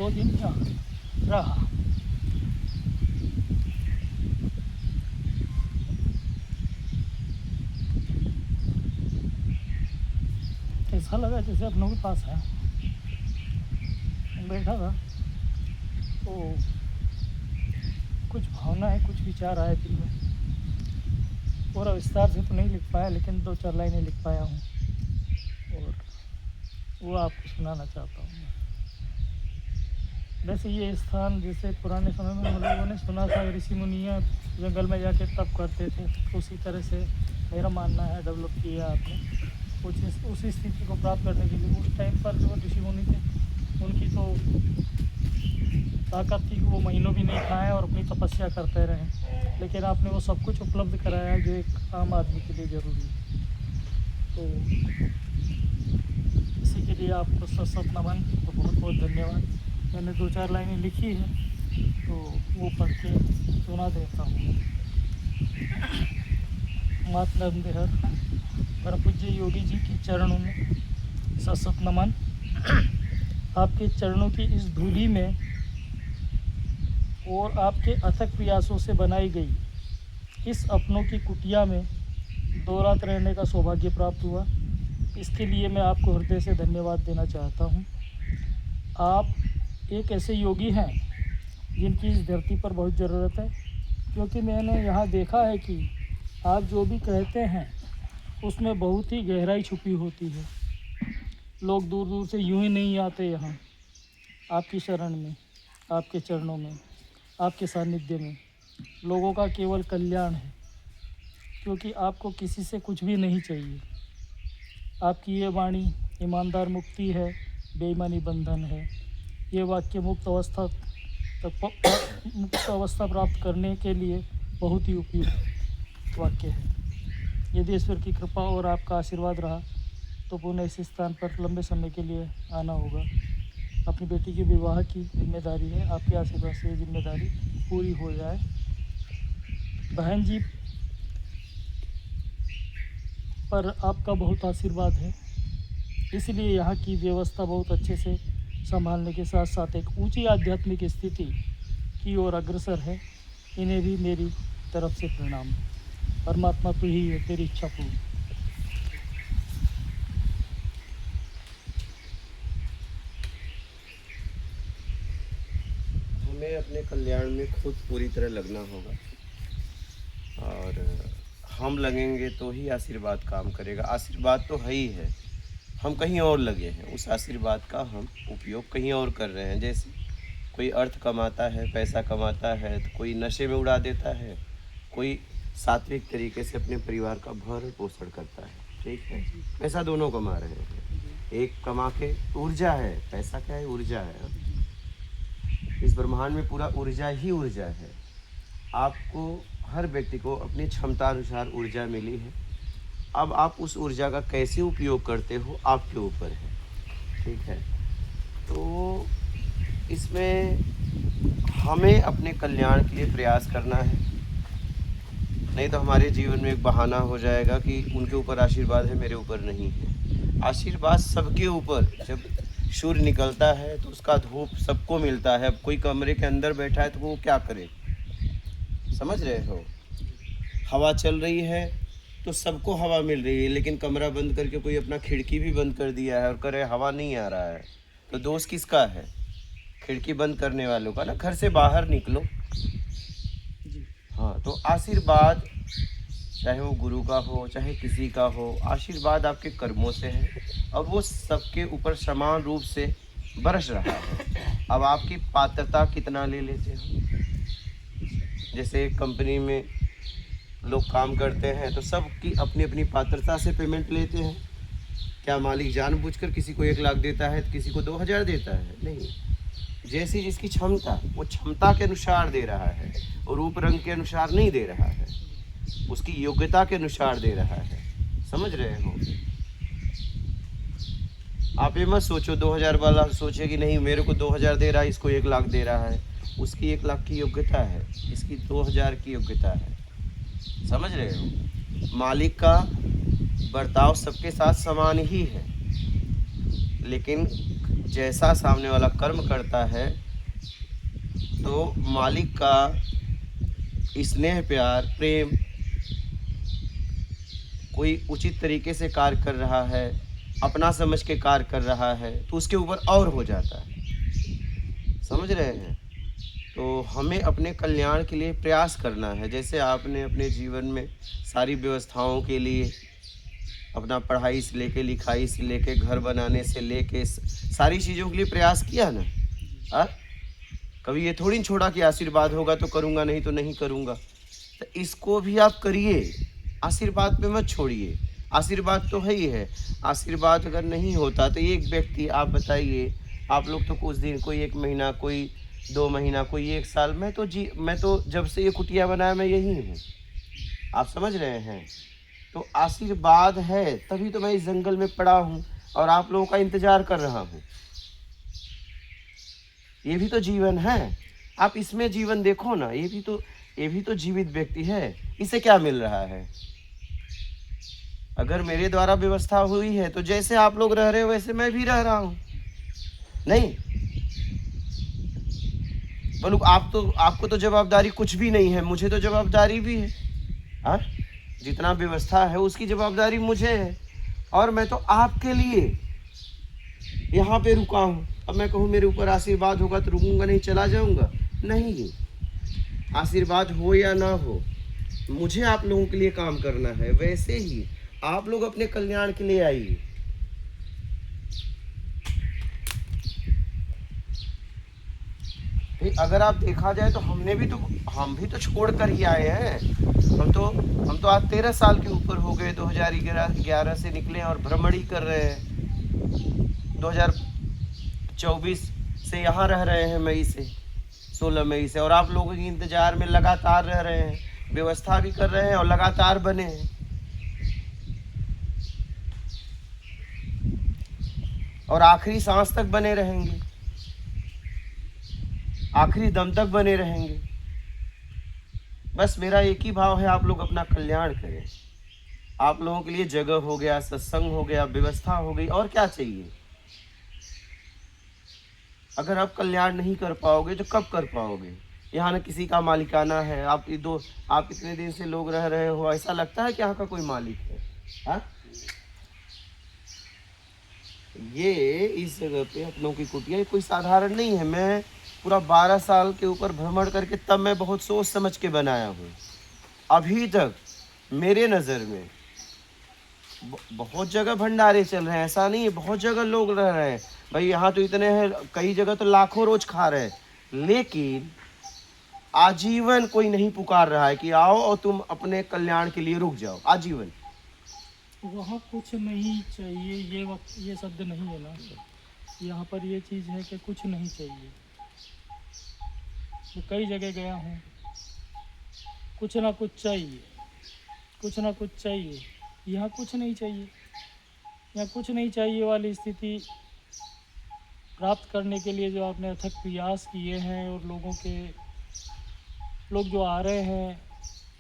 2 दिन यहाँ रहा। ऐसा लगा जैसे अपनों के पास है। बैठा था तो कुछ भावनाएं, कुछ विचार आए दिल में। पूरा विस्तार से तो नहीं लिख पाया, लेकिन 2-4 लाइनें लिख पाया हूँ और वो आपको सुनाना चाहता हूँ। वैसे ये स्थान जैसे पुराने समय में हम लोगों ने सुना था, ऋषि मुनियाँ जंगल में जाके तप करते थे, उसी तरह से मेरा मानना है डेवलप किया आपने कुछ उसी स्थिति को प्राप्त करने के लिए। उस टाइम पर जो ऋषि मुनि थे उनकी तो ताकत थी कि वो महीनों भी नहीं खाएं और अपनी तपस्या करते रहें, लेकिन आपने वो सब कुछ उपलब्ध कराया जो एक आम आदमी के लिए ज़रूरी है। तो इसी के लिए आपको सत नमन और बहुत बहुत धन्यवाद। मैंने 2-4 लाइनें लिखी हैं तो वो पढ़ के सुना देता हूँ। महात्मा देहर परम पूज्य योगी जी के चरणों में सत नमन। आपके चरणों की इस धूलि में और आपके अथक प्रयासों से बनाई गई इस अपनों की कुटिया में 2 रात रहने का सौभाग्य प्राप्त हुआ। इसके लिए मैं आपको हृदय से धन्यवाद देना चाहता हूँ। आप एक ऐसे योगी हैं जिनकी इस धरती पर बहुत ज़रूरत है, क्योंकि मैंने यहाँ देखा है कि आप जो भी कहते हैं उसमें बहुत ही गहराई छुपी होती है। लोग दूर दूर से यूं ही नहीं आते यहाँ आपकी शरण में, आपके चरणों में, आपके सानिध्य में। लोगों का केवल कल्याण है, क्योंकि आपको किसी से कुछ भी नहीं चाहिए। आपकी ये वाणी ईमानदार मुक्ति है, बेईमानी बंधन है। ये वाक्य मुक्त अवस्था प्राप्त करने के लिए बहुत ही उपयुक्त वाक्य है। यदि ईश्वर की कृपा और आपका आशीर्वाद रहा तो पुनः इस स्थान पर लंबे समय के लिए आना होगा। अपनी बेटी के विवाह की जिम्मेदारी है, आपके आशीर्वाद से ये जिम्मेदारी पूरी हो जाए। बहन जी पर आपका बहुत आशीर्वाद है, इसलिए यहाँ की व्यवस्था बहुत अच्छे से संभालने के साथ साथ एक ऊंची आध्यात्मिक स्थिति की ओर अग्रसर है। इन्हें भी मेरी तरफ से प्रणाम। परमात्मा तू ही है, तेरी इच्छा पूरी। हमें अपने कल्याण में खुद पूरी तरह लगना होगा, और हम लगेंगे तो ही आशीर्वाद काम करेगा। आशीर्वाद तो है ही है, हम कहीं और लगे हैं, उस आशीर्वाद का हम उपयोग कहीं और कर रहे हैं। जैसे कोई अर्थ कमाता है, पैसा कमाता है, तो कोई नशे में उड़ा देता है, कोई सात्विक तरीके से अपने परिवार का भरण पोषण करता है। ठीक है, पैसा दोनों कमा रहे हैं। एक कमा के ऊर्जा है, पैसा क्या है, ऊर्जा है। इस ब्रह्मांड में पूरा ऊर्जा ही ऊर्जा है। आपको, हर व्यक्ति को अपनी क्षमता अनुसार ऊर्जा मिली है। अब आप उस ऊर्जा का कैसे उपयोग करते हो आपके ऊपर है। ठीक है, तो इसमें हमें अपने कल्याण के लिए प्रयास करना है, नहीं तो हमारे जीवन में एक बहाना हो जाएगा कि उनके ऊपर आशीर्वाद है, मेरे ऊपर नहीं है। आशीर्वाद सबके ऊपर, जब सूर्य निकलता है तो उसका धूप सबको मिलता है। अब कोई कमरे के अंदर बैठा है तो वो क्या करे, समझ रहे हो। हवा चल रही है तो सबको हवा मिल रही है, लेकिन कमरा बंद करके कोई अपना खिड़की भी बंद कर दिया है और करे हवा नहीं आ रहा है, तो दोष किसका है, खिड़की बंद करने वालों का ना। घर से बाहर निकलो। हाँ, तो आशीर्वाद चाहे वो गुरु का हो चाहे किसी का हो, आशीर्वाद आपके कर्मों से है और वो सबके ऊपर समान रूप से बरस रहा है। अब आपकी पात्रता कितना ले लेते हो। जैसे एक कंपनी में लोग काम करते हैं तो सबकी अपनी अपनी पात्रता से पेमेंट लेते हैं। क्या मालिक जानबूझकर किसी को 1 लाख देता है तो किसी को 2000 देता है? नहीं, जैसी जिसकी क्षमता, वो क्षमता के अनुसार दे रहा है और रूप रंग के अनुसार नहीं दे रहा है, उसकी योग्यता के अनुसार दे रहा है। समझ रहे हो। आप ये मत सोचो 2000 वाला सोचे कि नहीं मेरे को 2000 दे रहा है, इसको 1 लाख दे रहा है। उसकी 1 लाख की योग्यता है, इसकी 2000 की योग्यता है। समझ रहे हो। मालिक का बर्ताव सबके साथ समान ही है। लेकिन जैसा सामने वाला कर्म करता है तो मालिक का स्नेह, प्यार, प्रेम, कोई उचित तरीके से कार्य कर रहा है, अपना समझ के कार्य कर रहा है, तो उसके ऊपर और हो जाता है। समझ रहे हैं? तो हमें अपने कल्याण के लिए प्रयास करना है। जैसे आपने अपने जीवन में सारी व्यवस्थाओं के लिए, अपना पढ़ाई से लेके, लिखाई से लेके, घर बनाने से लेके सारी चीज़ों के लिए प्रयास किया ना। हाँ, कभी ये थोड़ी छोड़ा कि आशीर्वाद होगा तो करूँगा, नहीं तो नहीं करूँगा। तो इसको भी आप करिए, आशीर्वाद पे मत छोड़िए। आशीर्वाद तो है ही है। आशीर्वाद अगर नहीं होता तो एक व्यक्ति, आप बताइए, आप लोग तो कुछ दिन, कोई 1 महीना, कोई 2 महीना, कोई 1 साल, मैं तो जब से ये कुटिया बनाया मैं यही हूँ। आप समझ रहे हैं? तो आशीर्वाद है तभी तो मैं इस जंगल में पड़ा हूँ और आप लोगों का इंतजार कर रहा हूँ। ये भी तो जीवन है। आप इसमें जीवन देखो ना, ये भी तो जीवित व्यक्ति है। इसे क्या मिल रहा है? अगर मेरे द्वारा व्यवस्था हुई है तो जैसे आप लोग रह रहे हो वैसे मैं भी रह रहा हूँ। नहीं बोलूँ, आपको तो जवाबदारी कुछ भी नहीं है, मुझे तो जवाबदारी भी है। हाँ, जितना व्यवस्था है उसकी जवाबदारी मुझे है और मैं तो आपके लिए यहाँ पे रुका हूँ। अब मैं कहूँ मेरे ऊपर आशीर्वाद होगा तो रुकूंगा नहीं, चला जाऊँगा? नहीं, आशीर्वाद हो या ना हो, मुझे आप लोगों के लिए काम करना है। वैसे ही आप लोग अपने कल्याण के लिए आइए। अगर आप देखा जाए तो हम भी तो छोड़ कर ही आए हैं। हम तो आज 13 साल के ऊपर हो गए। 2011 से निकले और भ्रमण ही कर रहे हैं। 2024 से यहाँ रह रहे हैं, मई से, 16 मई से, और आप लोगों के इंतजार में लगातार रह रहे हैं, व्यवस्था भी कर रहे हैं और लगातार बने हैं। और आखिरी सांस तक बने रहेंगे, आखिरी दम तक बने रहेंगे। बस मेरा एक ही भाव है, आप लोग अपना कल्याण करें। आप लोगों के लिए जगह हो गया, सत्संग हो गया, व्यवस्था हो गई, और क्या चाहिए? अगर आप कल्याण नहीं कर पाओगे तो कब कर पाओगे? यहाँ न किसी का मालिकाना है। आप इतने दिन से लोग रह रहे हो, ऐसा लगता है कि यहाँ का कोई मालिक है? हाँ, ये इस जगह पे अपनों की कुटिया कोई साधारण नहीं है। मैं पूरा 12 साल के ऊपर भ्रमण करके तब मैं बहुत सोच समझ के बनाया हूँ। अभी तक मेरे नज़र में बहुत जगह भंडारे चल रहे हैं, ऐसा नहीं है, बहुत जगह लोग रह रहे हैं भाई। यहाँ तो इतने हैं, कई जगह तो लाखों रोज खा रहे हैं, लेकिन आजीवन कोई नहीं पुकार रहा है कि आओ और तुम अपने कल्याण के लिए रुक जाओ। आजीवन वहाँ कुछ नहीं चाहिए, ये शब्द नहीं है ना। यहाँ पर ये चीज़ है कि कुछ नहीं चाहिए। मैं कई जगह गया हूँ, कुछ ना कुछ चाहिए, कुछ ना कुछ चाहिए। यहाँ कुछ नहीं चाहिए। यहाँ कुछ नहीं चाहिए वाली स्थिति प्राप्त करने के लिए जो आपने अथक प्रयास किए हैं, और लोग जो आ रहे हैं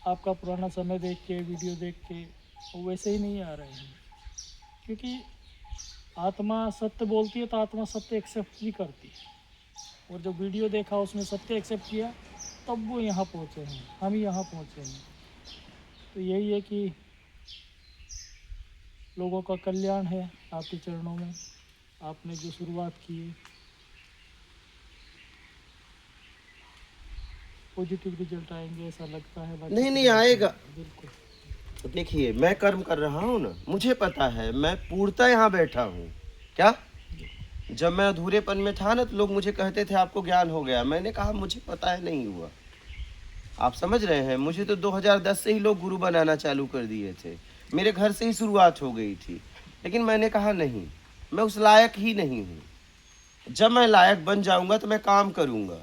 आपका पुराना समय देख के, वीडियो देख के, वो वैसे ही नहीं आ रहे हैं। क्योंकि आत्मा सत्य बोलती है तो आत्मा सत्य एक्सेप्ट भी करती है, और जो वीडियो देखा उसने सत्य एक्सेप्ट किया, तब वो यहाँ पहुँचे हैं, हम यहाँ पहुँचे हैं। तो यही है कि लोगों का कल्याण है आपके चरणों में। आपने जो शुरुआत की है, पॉजिटिव रिजल्ट आएंगे ऐसा लगता है। नहीं आएगा। बिल्कुल। देखिए, मैं कर्म कर रहा हूँ ना, मुझे पता है, मैं पूर्णतः यहाँ बैठा हूँ। क्या जब मैं अधूरेपन में था ना, तो लोग मुझे कहते थे आपको ज्ञान हो गया। मैंने कहा मुझे पता है नहीं हुआ। आप समझ रहे हैं? मुझे तो 2010 से ही लोग गुरु बनाना चालू कर दिए थे, मेरे घर से ही शुरुआत हो गई थी। लेकिन मैंने कहा नहीं, मैं उस लायक ही नहीं हूँ। जब मैं लायक बन जाऊंगा तो मैं काम करूंगा।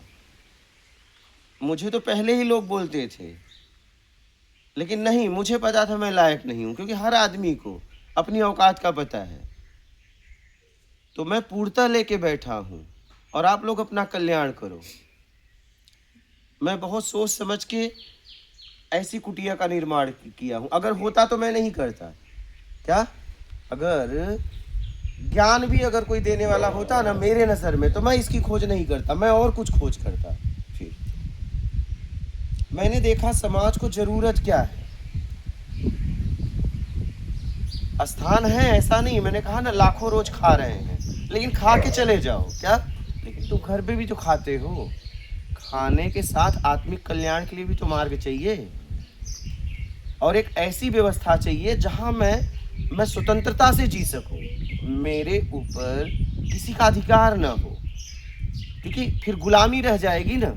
मुझे तो पहले ही लोग बोलते थे, लेकिन नहीं, मुझे पता था मैं लायक नहीं हूँ, क्योंकि हर आदमी को अपनी औकात का पता है। तो मैं पूर्णता लेके बैठा हूँ, और आप लोग अपना कल्याण करो। मैं बहुत सोच समझ के ऐसी कुटिया का निर्माण किया हूँ। अगर होता तो मैं नहीं करता। क्या? अगर ज्ञान भी अगर कोई देने वाला होता ना मेरे नज़र में, तो मैं इसकी खोज नहीं करता, मैं और कुछ खोज करता। फिर मैंने देखा समाज को जरूरत क्या है। स्थान है ऐसा नहीं, मैंने कहा ना लाखों रोज खा रहे हैं, लेकिन खा के चले जाओ क्या, लेकिन तुम घर पे भी तो खाते हो। खाने के साथ आत्मिक कल्याण के लिए भी तो मार्ग चाहिए, और एक ऐसी व्यवस्था चाहिए जहां मैं स्वतंत्रता से जी सकूं, मेरे ऊपर किसी का अधिकार ना हो, क्योंकि फिर गुलामी रह जाएगी ना।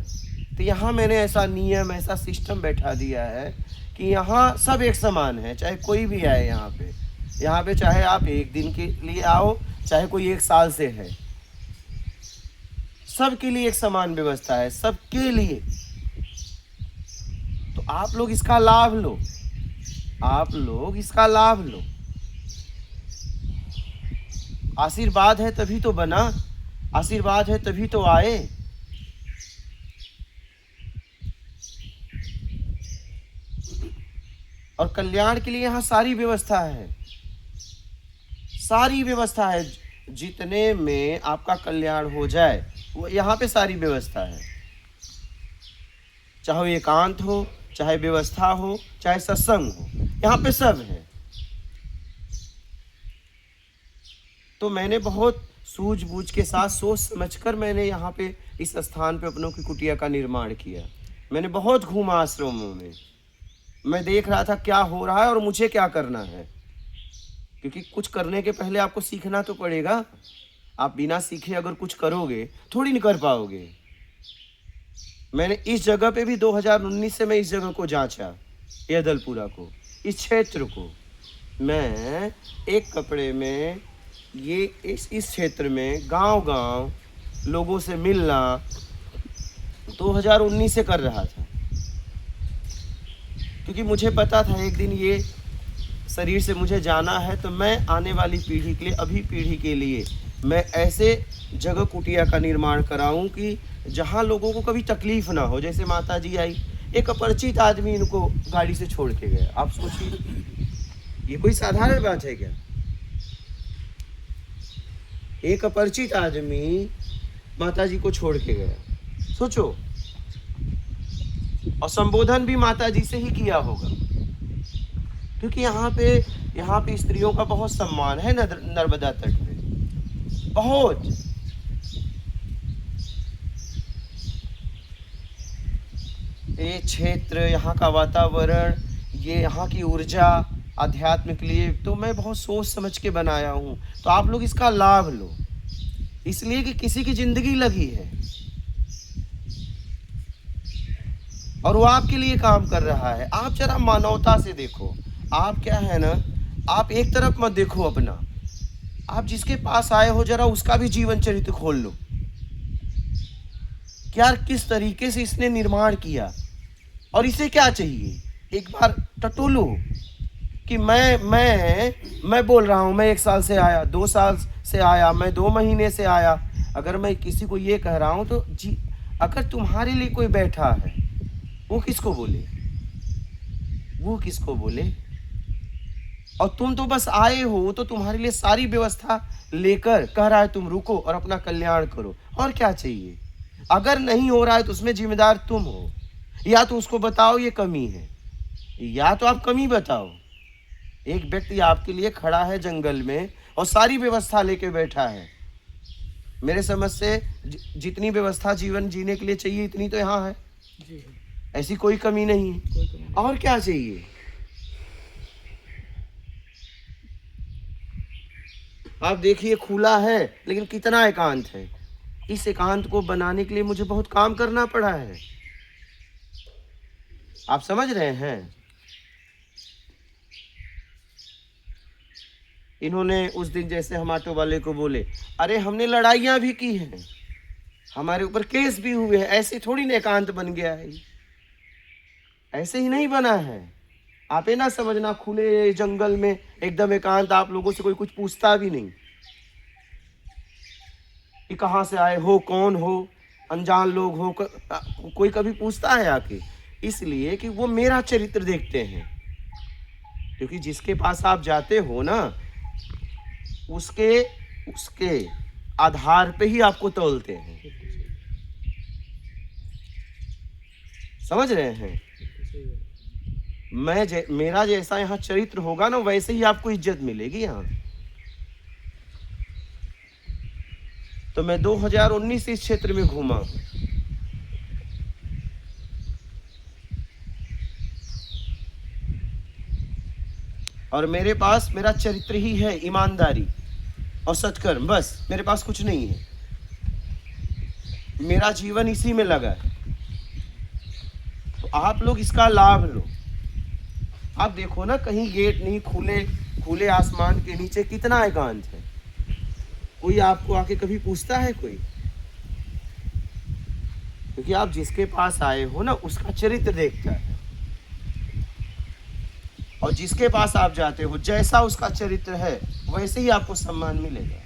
तो यहाँ मैंने ऐसा नियम, ऐसा सिस्टम बैठा दिया है कि यहाँ सब एक समान है, चाहे कोई भी आए यहाँ पे चाहे आप एक दिन के लिए आओ, चाहे कोई 1 साल से है, सबके लिए एक समान व्यवस्था है, सबके लिए। तो आप लोग इसका लाभ लो, आप लोग इसका लाभ लो। आशीर्वाद है तभी तो बना, आशीर्वाद है तभी तो आए। और कल्याण के लिए यहाँ सारी व्यवस्था है, सारी व्यवस्था है। जितने में आपका कल्याण हो जाए वो यहाँ पे सारी व्यवस्था है, चाहे एकांत हो, चाहे व्यवस्था हो, चाहे सत्संग हो, यहाँ पे सब है। तो मैंने बहुत सूझबूझ के साथ सोच समझकर मैंने यहाँ पे इस स्थान पे अपनों की कुटिया का निर्माण किया। मैंने बहुत घूमा आश्रमों में, मैं देख रहा था क्या हो रहा है और मुझे क्या करना है, क्योंकि कुछ करने के पहले आपको सीखना तो पड़ेगा। आप बिना सीखे अगर कुछ करोगे थोड़ी नहीं कर पाओगे। मैंने इस जगह पे भी 2019 से मैं इस जगह को जांचा, येदलपुरा को, इस क्षेत्र को। मैं एक कपड़े में ये इस क्षेत्र में गांव-गांव लोगों से मिलना 2019 से कर रहा था, क्योंकि मुझे पता था एक दिन ये शरीर से मुझे जाना है। तो मैं आने वाली पीढ़ी के लिए, अभी पीढ़ी के लिए मैं ऐसे जगह कुटिया का निर्माण कराऊं कि जहां लोगों को कभी तकलीफ ना हो। जैसे माता जी आई, एक अपरिचित आदमी इनको गाड़ी से छोड़ के गया। आप सोचिए, ये कोई साधारण बात है क्या? एक अपरिचित आदमी माता जी को छोड़ के गया, सोचो। और संबोधन भी माता जी से ही किया होगा, क्योंकि यहाँ पे स्त्रियों का बहुत सम्मान है नर्मदा तट पे, बहुत। ये क्षेत्र, यहाँ का वातावरण, ये यहाँ की ऊर्जा आध्यात्म के लिए तो मैं बहुत सोच समझ के बनाया हूँ। तो आप लोग इसका लाभ लो, इसलिए कि किसी की जिंदगी लगी है और वो आपके लिए काम कर रहा है। आप जरा मानवता से देखो। आप क्या है ना, आप एक तरफ मत देखो अपना, आप जिसके पास आए हो जरा उसका भी जीवन चरित्र खोल लो, यार किस तरीके से इसने निर्माण किया और इसे क्या चाहिए। एक बार टटोलो कि मैं बोल रहा हूँ, मैं 1 साल से आया, 2 साल से आया, मैं 2 महीने से आया। अगर मैं किसी को ये कह रहा हूँ तो जी, अगर तुम्हारे लिए कोई बैठा है वो किसको बोले, वो किसको बोले। और तुम तो बस आए हो, तो तुम्हारे लिए सारी व्यवस्था लेकर कह रहा है तुम रुको और अपना कल्याण करो, और क्या चाहिए। अगर नहीं हो रहा है तो उसमें जिम्मेदार तुम हो। या तो उसको बताओ ये कमी है, या तो आप कमी बताओ। एक व्यक्ति आपके लिए खड़ा है जंगल में और सारी व्यवस्था लेके बैठा है। मेरे समझ से जितनी व्यवस्था जीवन जीने के लिए चाहिए इतनी तो यहाँ है, ऐसी कोई कमी नहीं है। और क्या चाहिए। आप देखिए खुला है लेकिन कितना एकांत है। इस एकांत को बनाने के लिए मुझे बहुत काम करना पड़ा है, आप समझ रहे हैं। इन्होंने उस दिन जैसे हम ऑटो वाले को बोले, अरे हमने लड़ाइयाँ भी की हैं, हमारे ऊपर केस भी हुए हैं, ऐसे थोड़ी ना एकांत बन गया है, ऐसे ही नहीं बना है। आप ये ना समझना खुले जंगल में एकदम एकांत, आप लोगों से कोई कुछ पूछता भी नहीं कि कहाँ से आए हो, कौन हो, अनजान लोग हो, कोई कभी पूछता है आके। इसलिए कि वो मेरा चरित्र देखते हैं, क्योंकि जिसके पास आप जाते हो ना उसके उसके आधार पे ही आपको तौलते हैं। समझ रहे हैं? मेरा जैसा यहाँ चरित्र होगा ना, वैसे ही आपको इज्जत मिलेगी यहाँ। तो मैं 2019 इस क्षेत्र में घूमा हूँ। और मेरे पास मेरा चरित्र ही है, ईमानदारी और सत्कर्म, बस मेरे पास कुछ नहीं है। मेरा जीवन इसी में लगा है। तो आप लोग इसका लाभ लो। आप देखो ना, कहीं गेट नहीं, खुले आसमान के नीचे कितना एकांत है। कोई आपको आके कभी पूछता है कोई? क्योंकि आप जिसके पास आए हो ना, उसका चरित्र देखता है। और जिसके पास आप जाते हो, जैसा उसका चरित्र है वैसे ही आपको सम्मान मिलेगा।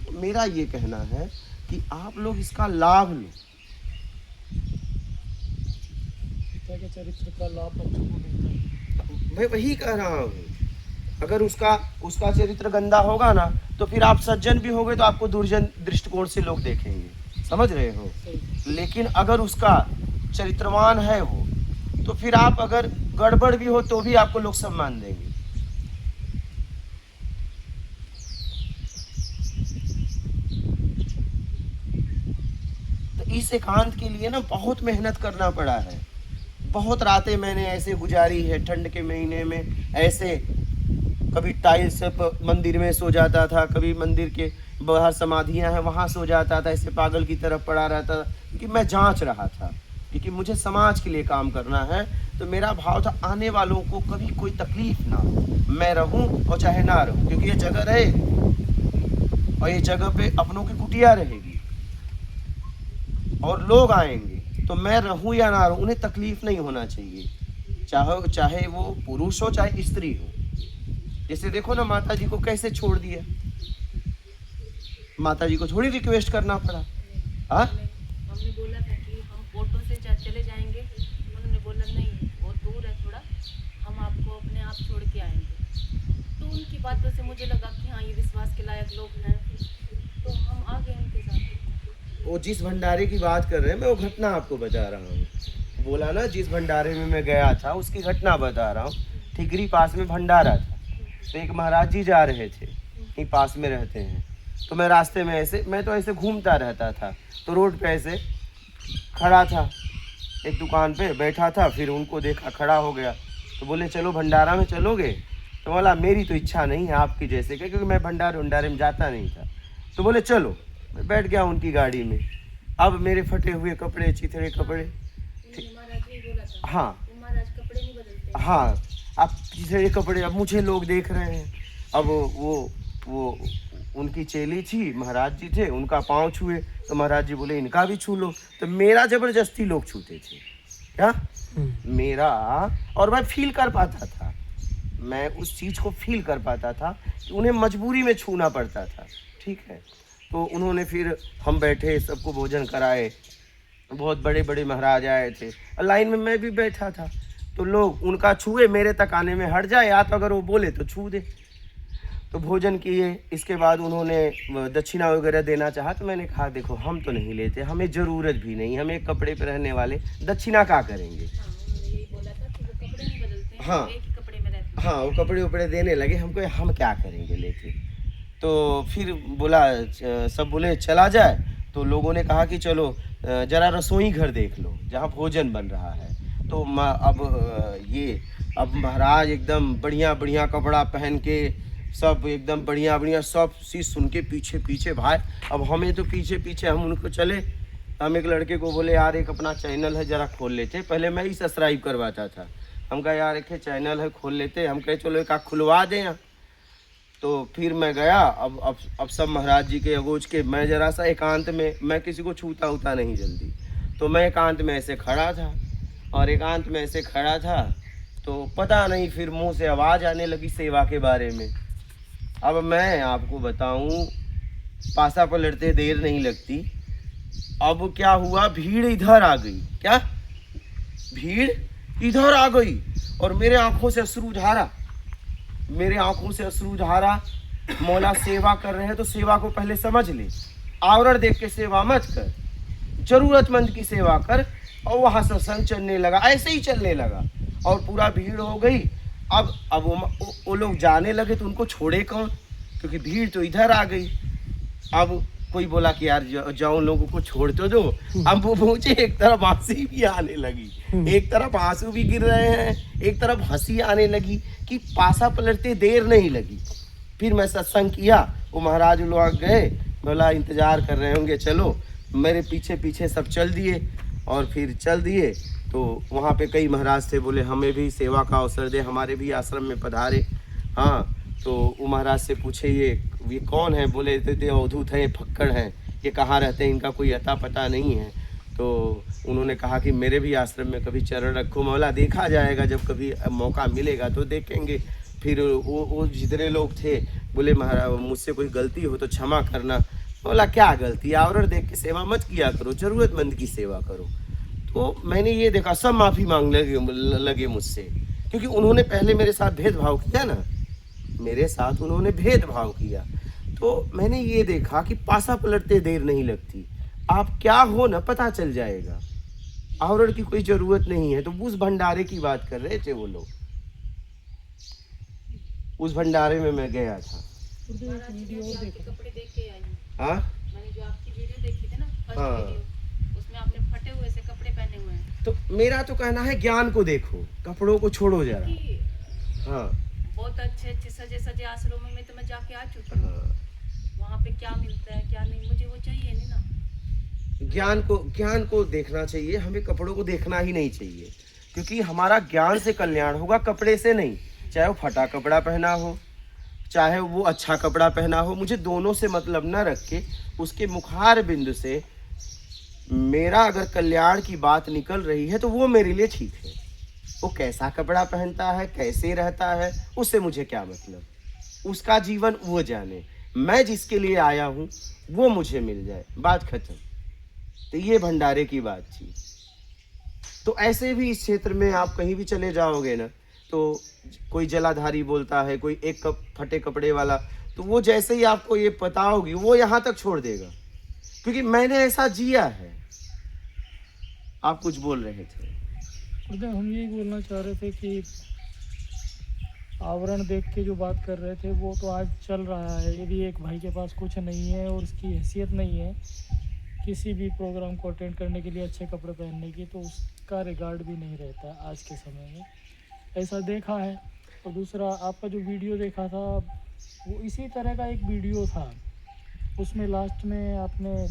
तो मेरा ये कहना है कि आप लोग इसका लाभ लो। पिता के चरित्र का लाभ बच्चों को मिलता है। मैं वही कह रहा हूँ। अगर उसका चरित्र गंदा होगा ना, तो फिर आप सज्जन भी होगे तो आपको दुर्जन दृष्टिकोण से लोग देखेंगे। समझ रहे हो? लेकिन अगर उसका चरित्रवान है वो, तो फिर आप अगर गड़बड़ भी हो तो भी आपको लोग सम्मान देंगे। तो इस एकांत के लिए ना बहुत मेहनत करना पड़ा है। बहुत रातें मैंने ऐसे गुजारी है ठंड के महीने में। ऐसे कभी टाइल्स पर मंदिर में सो जाता था, कभी मंदिर के बाहर समाधियां हैं वहां सो जाता था, ऐसे पागल की तरफ पड़ा रहता था। क्योंकि मैं जांच रहा था, क्योंकि मुझे समाज के लिए काम करना है। तो मेरा भाव था आने वालों को कभी कोई तकलीफ ना हो, मैं रहूं और चाहे ना रहूं। क्योंकि ये जगह रहे और ये जगह पे अपनों की कुटिया रहेगी और लोग आएंगे, तो मैं रहूं या ना रहूं, उन्हें तकलीफ नहीं होना चाहिए। चाहे वो पुरुष हो चाहे स्त्री हो। जैसे देखो ना, माता जी को कैसे छोड़ दिया। माता जी को थोड़ी रिक्वेस्ट करना पड़ा। हाँ, हमने बोला था कि हम ऑटो से चले जाएंगे। उन्होंने बोला नहीं, वो दूर है थोड़ा, हम आपको अपने आप छोड़ के आएंगे। तो उनकी बातों से मुझे लगा कि हाँ, ये विश्वास के लायक लोग हैं, तो हम आ गए उनके साथ। वो जिस भंडारे की बात कर रहे हैं, मैं वो घटना आपको बता रहा हूँ। बोला ना, जिस भंडारे में मैं गया था उसकी घटना बता रहा हूँ। ठिकरी पास में भंडारा था, तो एक महाराज जी जा रहे थे, यहीं पास में रहते हैं। तो मैं रास्ते में मैं तो ऐसे घूमता रहता था, तो रोड पे ऐसे खड़ा था, एक दुकान पे बैठा था। फिर उनको देखा, खड़ा हो गया, तो बोले चलो भंडारा में चलोगे? तो बोला मेरी तो इच्छा नहीं है आपकी जैसे, क्योंकि मैं भंडारे में जाता नहीं था। तो बोले चलो। मैं बैठ गया उनकी गाड़ी में। अब मेरे फटे हुए कपड़े, चिथड़े कपड़े। हाँ महाराज कपड़े नहीं बदलते। हाँ, अब चिथड़े कपड़े, अब मुझे लोग देख रहे हैं। अब वो उनकी चेली थी, महाराज जी थे, उनका पाँव छुए तो महाराज जी बोले इनका भी छू लो। तो मेरा जबरदस्ती लोग छूते थे। क्या मेरा, और मैं फील कर पाता था, मैं उस चीज़ को फील कर पाता था कि उन्हें मजबूरी में छूना पड़ता था। ठीक है, तो उन्होंने फिर हम बैठे, सबको भोजन कराए। बहुत बड़े बड़े महाराज आए थे, लाइन में मैं भी बैठा था। तो लोग उनका छुए, मेरे तक आने में हट जाए, या तो अगर वो बोले तो छू दे। तो भोजन किए। इसके बाद उन्होंने दक्षिणा वगैरह देना चाहा, तो मैंने कहा देखो हम तो नहीं लेते, हमें ज़रूरत भी नहीं, हम एक कपड़े पे रहने वाले, दक्षिणा क्या करेंगे। यही बोला था कि वो कपड़े नहीं बदलते हैं, हाँ, एक ही कपड़े में रहते हैं। हाँ, वो कपड़े उपड़े देने लगे हमको, हम क्या करेंगे लेके। तो फिर बोला, सब बोले चला जाए। तो लोगों ने कहा कि चलो जरा रसोई घर देख लो जहाँ भोजन बन रहा है। तो अब महाराज एकदम बढ़िया बढ़िया कपड़ा पहन के, सब एकदम बढ़िया बढ़िया, सब चीज़ सुन के पीछे पीछे भाई। अब हमें तो पीछे पीछे, हम उनको चले। हम एक लड़के को बोले यार एक अपना चैनल है जरा खोल लेते। पहले मैं ही सब्सक्राइब करवाता था। हम कहा यार एक चैनल है खोल लेते। हम कहे चलो एक खुलवा दें यहाँ। तो फिर मैं गया। अब सब महाराज जी के अगोज के, मैं जरा सा एकांत में, मैं किसी को छूता उता नहीं जल्दी। तो मैं एकांत में ऐसे खड़ा था, और एकांत में ऐसे खड़ा था तो पता नहीं फिर मुंह से आवाज़ आने लगी सेवा के बारे में। अब मैं आपको बताऊं, पासा पलटते देर नहीं लगती। अब क्या हुआ, भीड़ इधर आ गई। क्या भीड़ इधर आ गई, और मेरे आंखों से अश्रुधारा, मौला सेवा कर रहे हैं तो सेवा को पहले समझ ले, आवरण देख के सेवा मत कर, जरूरतमंद की सेवा कर। और वहाँ सत्संग चलने लगा, ऐसे ही चलने लगा और पूरा भीड़ हो गई। अब वो लोग जाने लगे तो उनको छोड़े कौन, क्योंकि भीड़ तो इधर आ गई। अब कोई बोला कि यार जाओ लोगों को छोड़ तो दो। अब वो मुझे एक तरफ हंसी भी आने लगी, एक तरफ आंसू भी गिर रहे हैं, एक तरफ हंसी आने लगी कि पासा पलटते देर नहीं लगी। फिर मैं सत्संग किया, वो महाराज लोग गए, बोला इंतजार कर रहे होंगे, चलो। मेरे पीछे पीछे सब चल दिए और फिर चल दिए तो वहाँ पे कई महाराज थे, बोले हमें भी सेवा का अवसर दे, हमारे भी आश्रम में पधारे। हाँ, तो वो महाराज से पूछे ये कौन है, बोले थे अवधूत हैं, फक्कड़ हैं, ये कहाँ रहते हैं, इनका कोई अता पता नहीं है। तो उन्होंने कहा कि मेरे भी आश्रम में कभी चरण रखो मौला, देखा जाएगा, जब कभी मौका मिलेगा तो देखेंगे। फिर वो जितने लोग थे बोले महाराज मुझसे कोई गलती हो तो क्षमा करना। बोला क्या गलती, आवरण देख के सेवा मत किया करो, जरूरतमंद की सेवा करो। तो मैंने ये देखा सब माफ़ी मांगने लगे मुझसे, क्योंकि उन्होंने पहले मेरे साथ भेदभाव किया ना, मेरे साथ उन्होंने भेदभाव किया। तो मैंने ये देखा कि पासा पलटते देर नहीं लगती, आप क्या हो ना पता चल जाएगा, आवरण की कोई ज़रूरत नहीं है। तो उस भंडारे की बात कर रहे थे वो लोग, उस भंडारे में मैं गया था। महाराज जी, मैं भी आपके कपड़े देख के आई हूँ। हाँ, मैंने जो आपकी वीडियो देखी थी ना, फर्स्ट हाँ। वीडियो, उसमें आपने फटे हुए से कपड़े पहने हुए हैं। तो मेरा तो कहना है ज्ञान को देखो, कपड़ों को छोड़ो जरा। कि हाँ बहुत अच्छे अच्छे सजे सजे आश्रमों में तो मैं जाके आ चुकी हूँ। हाँ, वहाँ पे क्या मिलता है क्या नहीं, मुझे वो चाहिए नहीं ना। ज्ञान को देखना चाहिए, हमें कपड़ों को देखना ही नहीं चाहिए, क्योंकि हमारा ज्ञान से कल्याण होगा, कपड़े से नहीं। चाहे वो फटा कपड़ा पहना हो, चाहे वो अच्छा कपड़ा पहना हो, मुझे दोनों से मतलब न रख के उसके मुखार बिंदु से मेरा अगर कल्याण की बात निकल रही है तो वो मेरे लिए ठीक है। वो कैसा कपड़ा पहनता है, कैसे रहता है, उससे मुझे क्या मतलब, उसका जीवन वो जाने, मैं जिसके लिए आया हूँ वो मुझे मिल जाए, बात खत्म। तो ये भंडारे की बात थी। तो ऐसे भी इस क्षेत्र में आप कहीं भी चले जाओगे ना, तो कोई जलाधारी बोलता है, कोई एक फटे कपड़े वाला, तो वो जैसे ही आपको ये पता होगी वो यहाँ तक छोड़ देगा, क्योंकि मैंने ऐसा जिया है। आप कुछ बोल रहे थे? हम यही बोलना चाह रहे थे कि आवरण देख के जो बात कर रहे थे वो तो आज चल रहा है। यदि एक भाई के पास कुछ नहीं है और उसकी हैसियत नहीं है किसी भी प्रोग्राम को अटेंड करने के लिए अच्छे कपड़े पहनने की, तो उसका रिगार्ड भी नहीं रहता आज के समय में, ऐसा देखा है। और दूसरा आपका जो वीडियो देखा था वो इसी तरह का एक वीडियो था, उसमें लास्ट में आपने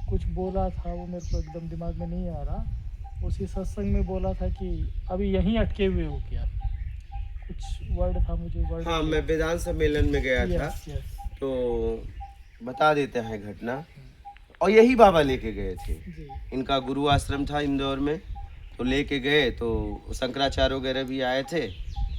कुछ बोला था, वो मेरे को एकदम दिमाग में नहीं आ रहा। उसी सत्संग में बोला था कि अभी यहीं अटके हुए हो क्या, कुछ वर्ड था, मुझे वर्ड। हाँ, मैं वेदांत सम्मेलन में गया था, यस। तो बता देते हैं घटना। और यही बाबा लेके गए थे, जी इनका गुरु आश्रम था इंदौर में, तो लेके गए। तो शंकराचार्य वगैरह भी आए थे।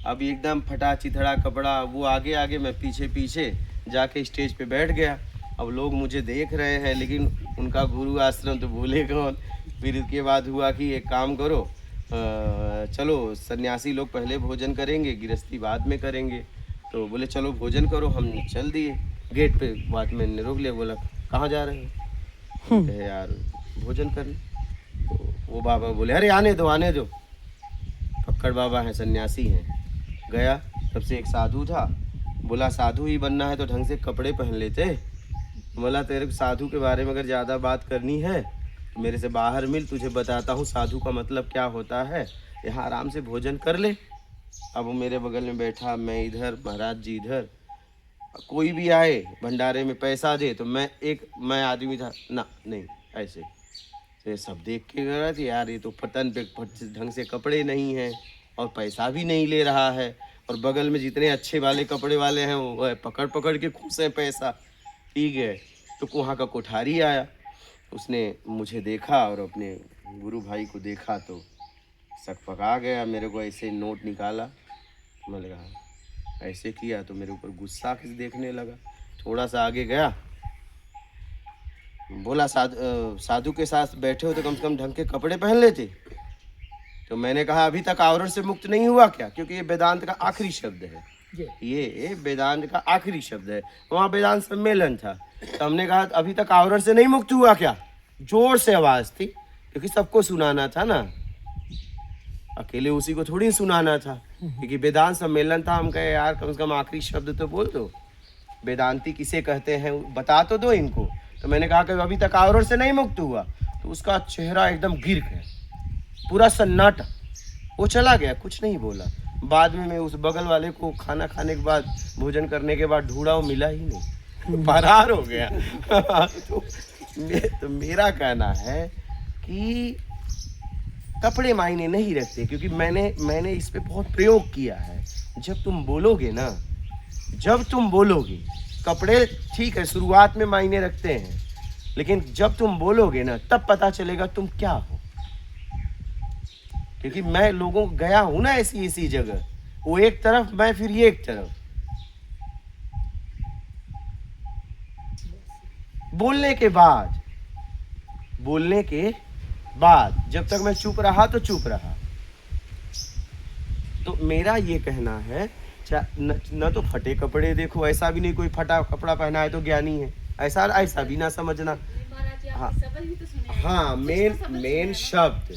अब एकदम फटा चिथड़ा कपड़ा, वो आगे आगे, मैं पीछे पीछे जाके स्टेज पे बैठ गया। अब लोग मुझे देख रहे हैं, लेकिन उनका गुरु आश्रम तो भूले कौन। फिर इसके बाद हुआ कि एक काम करो, चलो सन्यासी लोग पहले भोजन करेंगे, गृहस्थी बाद में करेंगे। तो बोले चलो भोजन करो, हम चल दिए। गेट पे बात मैंने रोक लिया, बोला कहाँ जा रहे हो? कहे यार भोजन करने। तो वो बाबा बोले अरे आने दो, फक्कड़ बाबा हैं, सन्यासी हैं। गया, तब से एक साधु था, बोला साधु ही बनना है तो ढंग से कपड़े पहन लेते। बोला तेरे को साधु के बारे में अगर ज़्यादा बात करनी है तो मेरे से बाहर मिल, तुझे बताता हूँ साधु का मतलब क्या होता है, यहाँ आराम से भोजन कर ले। अब वो मेरे बगल में बैठा, मैं इधर, महाराज जी इधर। कोई भी आए भंडारे में पैसा दे तो मैं आदमी था ना, नहीं ऐसे। तो ये सब देख के गया कि यार ये तो पतन पे ढंग से कपड़े नहीं हैं और पैसा भी नहीं ले रहा है, और बगल में जितने अच्छे वाले कपड़े वाले हैं वो पकड़ पकड़ के खुश हैं पैसा। ठीक है, तो वहाँ का कोठारी आया, उसने मुझे देखा और अपने गुरु भाई को देखा तो शक पका गया। मेरे को ऐसे नोट निकाला, मैंने कहा ऐसे किया तो मेरे ऊपर गुस्सा किस देखने लगा। थोड़ा सा आगे गया, बोला साधु के साथ बैठे हो तो कम से कम ढंग के कपड़े पहन लेते। तो मैंने कहा अभी तक आवरण से मुक्त नहीं हुआ क्या, क्योंकि ये वेदांत का आखिरी शब्द है, जी। ये वेदांत का आखिरी शब्द है। वहाँ वेदांत सम्मेलन था, तो हमने कहा अभी तक आवरण से नहीं मुक्त हुआ क्या? जोर से आवाज थी, क्योंकि सबको सुनाना था ना, अकेले उसी को थोड़ी सुनाना था, क्योंकि वेदांत सम्मेलन था। हम कहे यार कम से कम आखिरी शब्द तो बोल दो, वेदांती किसे कहते हैं बता तो दो इनको। तो मैंने कहा कि अभी तक आवरण से नहीं मुक्त हुआ, तो उसका चेहरा एकदम गिर गया, पूरा सन्नाटा। वो चला गया, कुछ नहीं बोला। बाद में मैं उस बगल वाले को खाना खाने के बाद, भोजन करने के बाद ढूंढा, वो मिला ही नहीं, फरार हो गया। तो मेरा कहना है कि कपड़े मायने नहीं रखते, क्योंकि मैंने इस पे बहुत प्रयोग किया है। जब तुम बोलोगे ना, जब तुम बोलोगे, कपड़े ठीक है शुरुआत में मायने रखते हैं, लेकिन जब तुम बोलोगे ना तब पता चलेगा तुम क्या हो। क्योंकि मैं लोगों को गया हूं ना ऐसी जगह, वो एक तरफ, मैं फिर ये एक तरफ। बोलने के बाद जब तक मैं चुप रहा तो चुप रहा। तो मेरा ये कहना है, न तो फटे कपड़े देखो, ऐसा भी नहीं कोई फटा कपड़ा पहना है तो ज्ञानी है, ऐसा भी ना समझना। हाँ हाँ, मेन शब्द,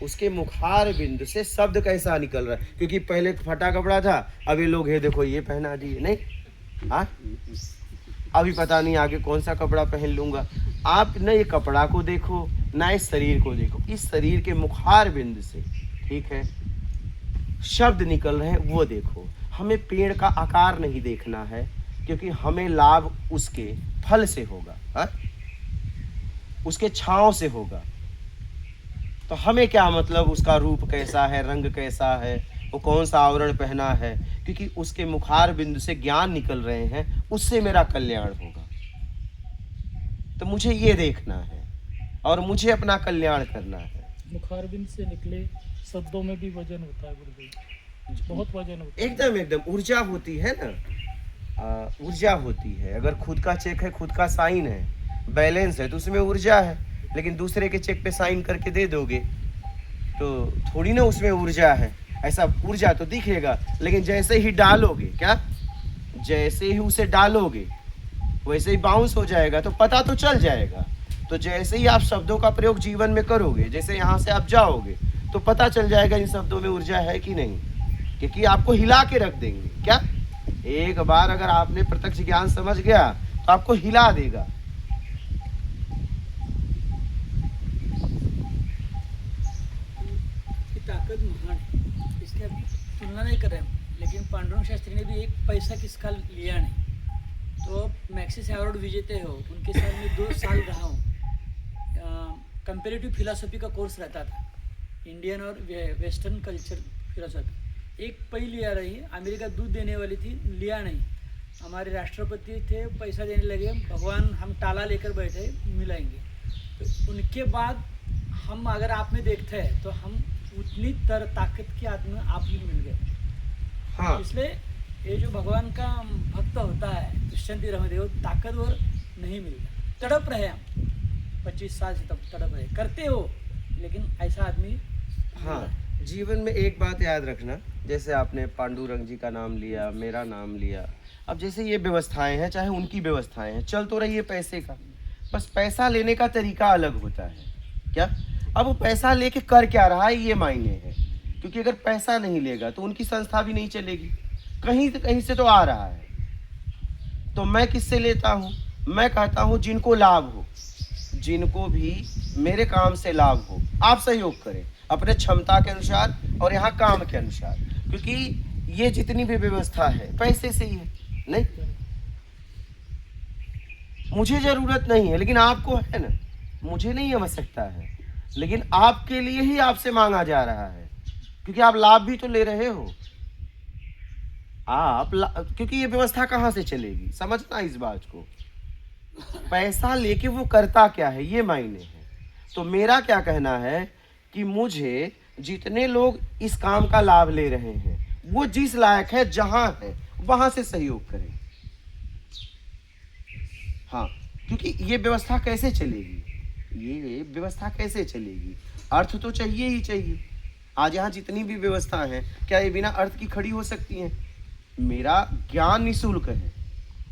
उसके मुखार बिंदु से शब्द कैसा निकल रहा है। क्योंकि पहले फटा कपड़ा था, अभी लोग ये देखो ये पहना दिए, नहीं हाँ, अभी पता नहीं आगे कौन सा कपड़ा पहन लूंगा। आप न ये कपड़ा को देखो, ना इस शरीर को देखो, इस शरीर के मुखार बिंदु से, ठीक है, शब्द निकल रहे हैं वो देखो। हमें पेड़ का आकार नहीं देखना है, क्योंकि हमें लाभ उसके फल से होगा, हा? उसके छांव से होगा। तो हमें क्या मतलब उसका रूप कैसा है, रंग कैसा है, वो कौन सा आवरण पहना है, क्योंकि उसके मुखार बिंदु से ज्ञान निकल रहे हैं, उससे मेरा कल्याण होगा। तो मुझे ये देखना है और मुझे अपना कल्याण करना है। मुखारबिंद से निकले शब्दों में भी वजन होता है गुरुदेव, बहुत वजन होता है। एकदम ऊर्जा होती है ना, ऊर्जा होती है। अगर खुद का चेक है, खुद का साइन है, बैलेंस है, तो उसमें ऊर्जा है। लेकिन दूसरे के चेक पे साइन करके दे दोगे तो थोड़ी ना उसमें ऊर्जा है। ऐसा ऊर्जा तो दिखेगा, लेकिन जैसे ही डालोगे, क्या जैसे ही उसे डालोगे वैसे ही बाउंस हो जाएगा, तो पता तो चल जाएगा। तो जैसे ही आप शब्दों का प्रयोग जीवन में करोगे, जैसे यहाँ से आप जाओगे, तो पता चल जाएगा इन शब्दों में ऊर्जा है कि नहीं, क्योंकि आपको हिला के रख देंगे। क्या एक बार अगर आपने प्रत्यक्ष ज्ञान समझ गया तो आपको हिला देगा। ताकत महान है, इसकी अभी तुलना नहीं कर रहे हम, लेकिन पांडुरंग शास्त्री ने भी एक पैसा किसका लिया नहीं। तो मैक्सिस अवार्ड विजेते हो, उनके साथ में 2 साल रहा हूँ। कंपेरेटिव फिलॉसफी का कोर्स रहता था, इंडियन और वेस्टर्न कल्चर फिलॉसफी। एक पई लिया रही, अमेरिका दूध देने वाली थी, लिया नहीं। हमारे राष्ट्रपति थे, पैसा देने लगे, भगवान हम टाला लेकर बैठे मिलाएंगे। तो उनके बाद हम अगर आप में देखते हैं तो हम उतनी ताकत की आत्मा आप ही मिल गए। हाँ, इसलिए ये जो भगवान का भक्त होता है दुष्यंती रमदेव, ताकतवर नहीं मिलता, तड़प रहे हम 25 साल से, तब तड़प रहे, करते हो, लेकिन ऐसा आदमी। हाँ, जीवन में एक बात याद रखना, जैसे आपने पांडुरंग जी का नाम लिया, मेरा नाम लिया, अब जैसे ये व्यवस्थाएं हैं, चाहे उनकी व्यवस्थाएं हैं, चल तो रही है पैसे का, बस पैसा लेने का तरीका अलग होता है। क्या अब वो पैसा लेके कर क्या रहा है ये मायने है, क्योंकि अगर पैसा नहीं लेगा तो उनकी संस्था भी नहीं चलेगी, कहीं से तो आ रहा है। तो मैं किससे लेता हूँ? मैं कहता हूँ जिनको लाभ हो, जिनको भी मेरे काम से लाभ हो, आप सहयोग करें अपने क्षमता के अनुसार और यहाँ काम के अनुसार, क्योंकि ये जितनी भी व्यवस्था है पैसे से ही है। नहीं, मुझे जरूरत नहीं है, लेकिन आपको है ना। मुझे नहीं आवश्यकता है, लेकिन आपके लिए ही आपसे मांगा जा रहा है, क्योंकि आप लाभ भी तो ले रहे हो। क्योंकि ये व्यवस्था कहाँ से चलेगी, समझना इस बात को। पैसा लेके वो करता क्या है ये मायने है। तो मेरा क्या कहना है कि मुझे जितने लोग इस काम का लाभ ले रहे हैं, वो जिस लायक है, जहां है, वहां से सहयोग करें। हाँ, क्योंकि ये व्यवस्था कैसे चलेगी, ये व्यवस्था कैसे चलेगी, अर्थ तो चाहिए ही चाहिए। आज यहाँ जितनी भी व्यवस्था है, क्या ये बिना अर्थ की खड़ी हो सकती हैं? मेरा ज्ञान निःशुल्क है।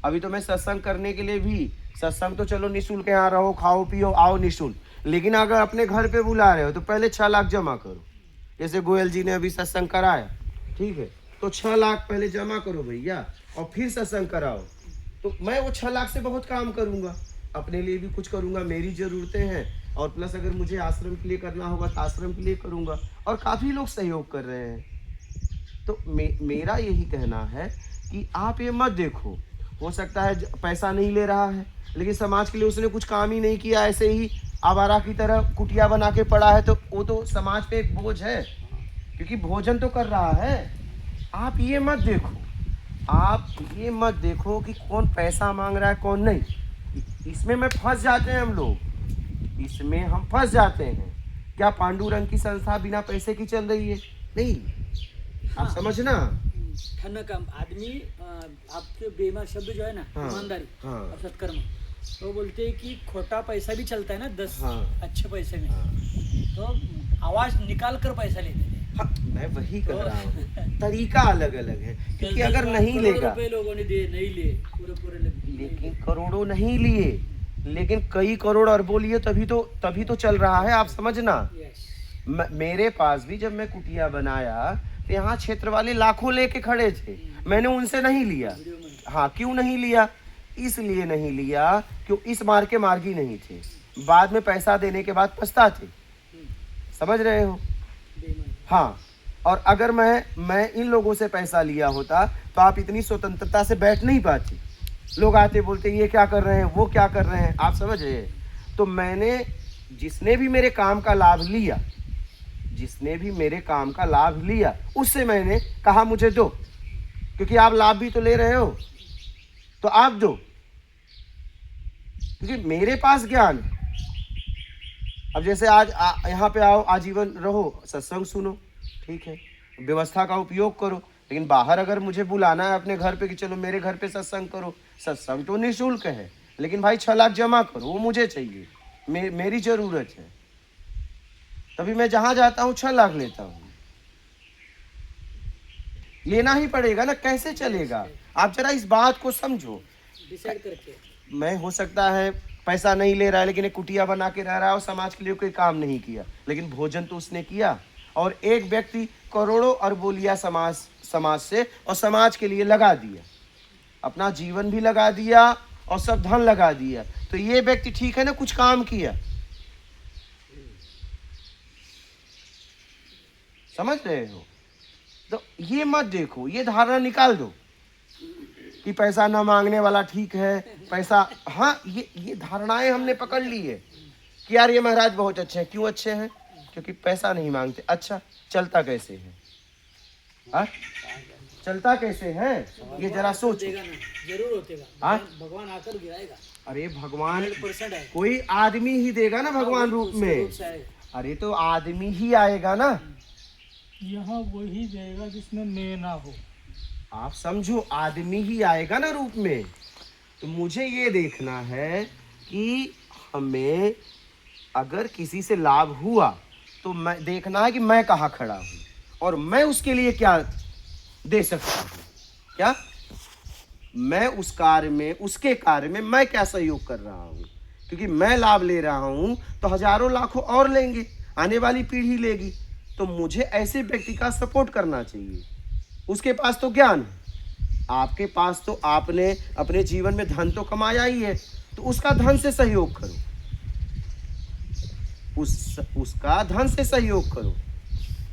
अभी तो मैं सत्संग करने के लिए भी, सत्संग तो चलो निःशुल्क, यहाँ रहो खाओ पियो आओ निःशुल्क, लेकिन अगर अपने घर पे बुला रहे हो तो पहले 6 लाख जमा करो। जैसे गोयल जी ने अभी सत्संग कराया, ठीक है, तो 6 लाख पहले जमा करो भैया और फिर सत्संग कराओ। तो मैं वो 6 लाख से बहुत काम करूँगा, अपने लिए भी कुछ करूँगा, मेरी ज़रूरतें हैं, और प्लस अगर मुझे आश्रम के लिए करना होगा तो आश्रम के लिए करूँगा, और काफ़ी लोग सहयोग कर रहे हैं। तो मेरा यही कहना है कि आप ये मत देखो, हो सकता है पैसा नहीं ले रहा है लेकिन समाज के लिए उसने कुछ काम ही नहीं किया, ऐसे ही आवारा की तरह कुटिया बना के पड़ा है, तो वो तो समाज पे एक बोझ है, क्योंकि भोजन तो कर रहा है। आप ये मत देखो, आप ये मत देखो कि कौन पैसा मांग रहा है कौन नहीं। इसमें में फंस जाते हैं हम लोग, इसमें हम फंस जाते हैं। क्या पांडुरंग की संस्था बिना पैसे की चल रही है? नहीं, आप समझना। ठन का आदमी आपके बेईमान शब्द जो है ना, हाँ, ईमानदारी हाँ, और सत्कर्म, तो बोलते हैं कि खोटा पैसा भी चलता है ना 10 हाँ, अच्छे पैसे में, हाँ, तो आवाज निकाल कर पैसा लेते हैं। हाँ, मैं वही कह रहा हूँ, तरीका अलग अलग है, क्योंकि अगर नहीं लेगा, रुपए लोगों ने दिए नहीं लिए, पूरे लेकिन करोड़ों नहीं लिए, लेकिन कई करोड़ अरबों लिए, तभी तो चल रहा है। आप समझना, मेरे पास भी जब मैं कुटिया बनाया तो यहाँ क्षेत्र वाले लाखों लेके खड़े थे, मैंने उनसे नहीं लिया। हाँ, क्यों नहीं लिया? इसलिए नहीं लिया क्यों इस मार के मार्गी नहीं थे, बाद में पैसा देने के बाद पछताते, समझ रहे हो? हाँ, और अगर मैं इन लोगों से पैसा लिया होता तो आप इतनी स्वतंत्रता से बैठ नहीं पाते। लोग आते बोलते ये क्या कर रहे हैं, वो क्या कर रहे हैं, आप समझ रहे हैं? तो मैंने, जिसने भी मेरे काम का लाभ लिया, जिसने भी मेरे काम का लाभ लिया, उससे मैंने कहा मुझे दो, क्योंकि आप लाभ भी तो ले रहे हो, तो आप दो, क्योंकि मेरे पास ज्ञान है। अब जैसे आज यहाँ पे आओ, आजीवन रहो, सत्संग सुनो, ठीक है, व्यवस्था का उपयोग करो, लेकिन बाहर अगर मुझे बुलाना है अपने घर पे कि चलो मेरे घर पे सत्संग करो, सत्संग तो निःशुल्क है, लेकिन भाई 6 लाख जमा करो, वो मुझे चाहिए, मेरी ज़रूरत है, तभी मैं जहाँ जाता हूँ 6 लाख लेता हूँ। लेना ही पड़ेगा ना, कैसे चलेगा? आप जरा इस बात को समझो। डिसाइड करके, मैं हो सकता है पैसा नहीं ले रहा है, लेकिन एक कुटिया बना के रह रहा है और समाज के लिए कोई काम नहीं किया, लेकिन भोजन तो उसने किया। और एक व्यक्ति करोड़ों अरबों लिया समाज से और समाज के लिए लगा दिया, अपना जीवन भी लगा दिया और सब धन लगा दिया, तो ये व्यक्ति ठीक है ना, कुछ काम किया। समझ रहे हो? तो ये मत देखो, ये धारणा निकाल दो कि पैसा ना मांगने वाला ठीक है, पैसा, हाँ, ये धारणाएं हमने पकड़ ली है कि यार ये महाराज बहुत अच्छे हैं। क्यों अच्छे हैं? क्योंकि पैसा नहीं मांगते। अच्छा, चलता कैसे है? हाँ, चलता कैसे है ये जरा सोचो। जरूर होतेगा, हाँ? भगवान आकर गिराएगा। अरे भगवान 100% है, कोई आदमी ही देगा ना भगवान रूप में। अरे तो आदमी ही आएगा ना, यहाँ वही जाएगा जिसमें मैं ना हो। आप समझो, आदमी ही आएगा ना रूप में। तो मुझे ये देखना है कि हमें अगर किसी से लाभ हुआ तो मैं देखना है कि मैं कहाँ खड़ा हूँ और मैं उसके लिए क्या दे सकता हूँ। क्या मैं उस कार्य में, उसके कार्य में मैं क्या सहयोग कर रहा हूँ, क्योंकि मैं लाभ ले रहा हूँ तो हजारों लाखों और लेंगे, आने वाली पीढ़ी लेगी। तो मुझे ऐसे व्यक्ति का सपोर्ट करना चाहिए। उसके पास तो ज्ञान है, आपके पास तो आपने अपने जीवन में धन तो कमाया ही है, तो उसका धन से सहयोग करो, उसका धन से सहयोग करो।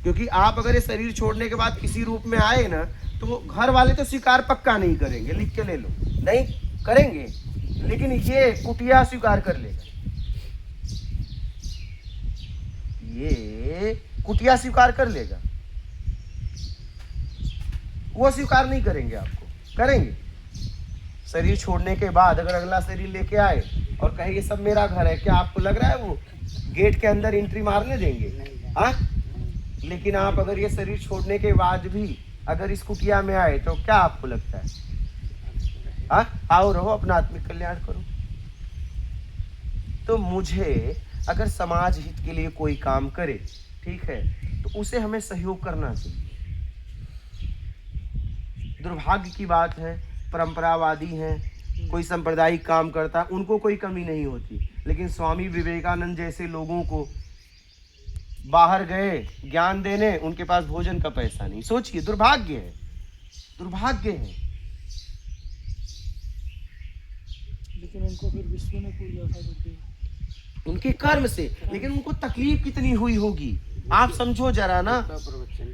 क्योंकि आप अगर ये शरीर छोड़ने के बाद किसी रूप में आए ना, तो घर वाले तो स्वीकार पक्का नहीं करेंगे, लिख के ले लो, नहीं करेंगे, लेकिन ये कुटिया स्वीकार कर लेगा, ये कुटिया स्वीकार कर लेगा। वो स्वीकार नहीं करेंगे, आपको करेंगे। शरीर छोड़ने के बाद अगर अगला शरीर लेके आए और कहे ये सब मेरा घर है, क्या आपको लग रहा है वो गेट के अंदर एंट्री मारने देंगे? हाँ, लेकिन आप अगर ये शरीर छोड़ने के बाद भी अगर इस कुटिया में आए तो क्या आपको लगता है? हाँ, आओ रहो, अपना आत्मिक कल्याण करो। तो मुझे अगर समाज हित के लिए कोई काम करे, ठीक है, तो उसे हमें सहयोग करना चाहिए। दुर्भाग्य की बात है, परंपरावादी हैं, कोई सांप्रदायिक काम करता, उनको कोई कमी नहीं होती, लेकिन स्वामी विवेकानंद जैसे लोगों को बाहर गए ज्ञान देने, उनके पास भोजन का पैसा नहीं। सोचिए, दुर्भाग्य है, दुर्भाग्य है। लेकिन उनको फिर विश्व ने पूजा था करके उनके कर्म से, लेकिन उनको तकलीफ कितनी हुई होगी, आप समझो जरा ना।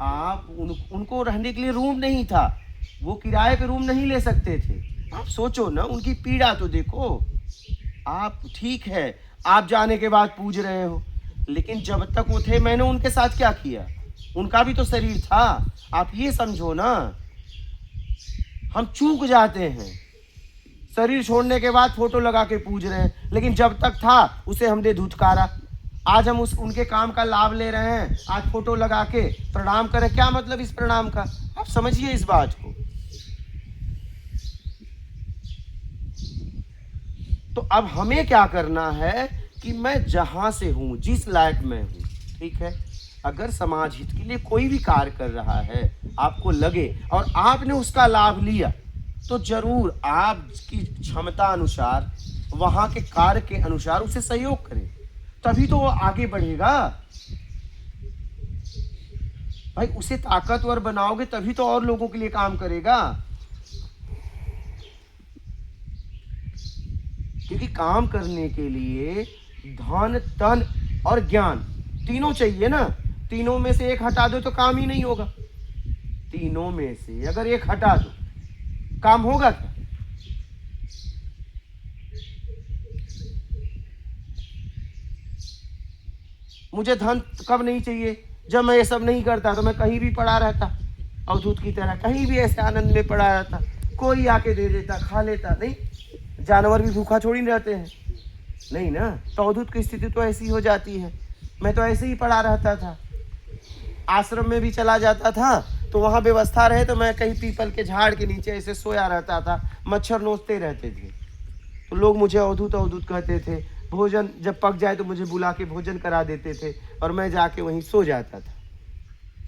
आप उनको रहने के लिए रूम नहीं था, वो किराए पे रूम नहीं ले सकते थे। आप सोचो ना, उनकी पीड़ा तो देखो। आप ठीक है, आप जाने के बाद पूज रहे हो, लेकिन जब तक वो थे मैंने उनके साथ क्या किया, उनका भी तो शरीर था। आप ये समझो ना, हम चूक जाते हैं, शरीर छोड़ने के बाद फोटो लगा के पूज रहे हैं, लेकिन जब तक था उसे हमने धुतकारा। आज हम उनके काम का लाभ ले रहे हैं, आज फोटो लगा के प्रणाम करें, क्या मतलब इस प्रणाम का? आप समझिए इस बात को। तो अब हमें क्या करना है कि मैं जहां से हूं, जिस लायक में हूं, ठीक है, अगर समाज हित के लिए कोई भी कार्य कर रहा है, आपको लगे और आपने उसका लाभ लिया, तो जरूर आपकी क्षमता अनुसार, वहां के कार्य के अनुसार उसे सहयोग करें, तभी तो वो आगे बढ़ेगा। भाई, उसे ताकतवर बनाओगे तभी तो और लोगों के लिए काम करेगा। क्योंकि काम करने के लिए धन, तन और ज्ञान तीनों चाहिए ना। तीनों में से एक हटा दो तो काम ही नहीं होगा। तीनों में से अगर एक हटा दो, काम होगा क्या? मुझे धन कब नहीं चाहिए? जब मैं ये सब नहीं करता तो मैं कहीं भी पड़ा रहता, अवधूत की तरह कहीं भी ऐसे आनंद में पड़ा रहता, कोई आके दे देता, खा लेता। नहीं, जानवर भी भूखा थोड़ी नहीं रहते हैं, नहीं ना। तो अवधूत की स्थिति तो ऐसी हो जाती है। मैं तो ऐसे ही पड़ा रहता था, आश्रम में भी चला जाता था तो वहाँ व्यवस्था रहे तो मैं कहीं पीपल के झाड़ के नीचे ऐसे सोया रहता था, मच्छर नोचते रहते थे, तो लोग मुझे अवधूत अवधूत कहते थे। भोजन जब पक जाए तो मुझे बुला के भोजन करा देते थे और मैं जाके वहीं सो जाता था।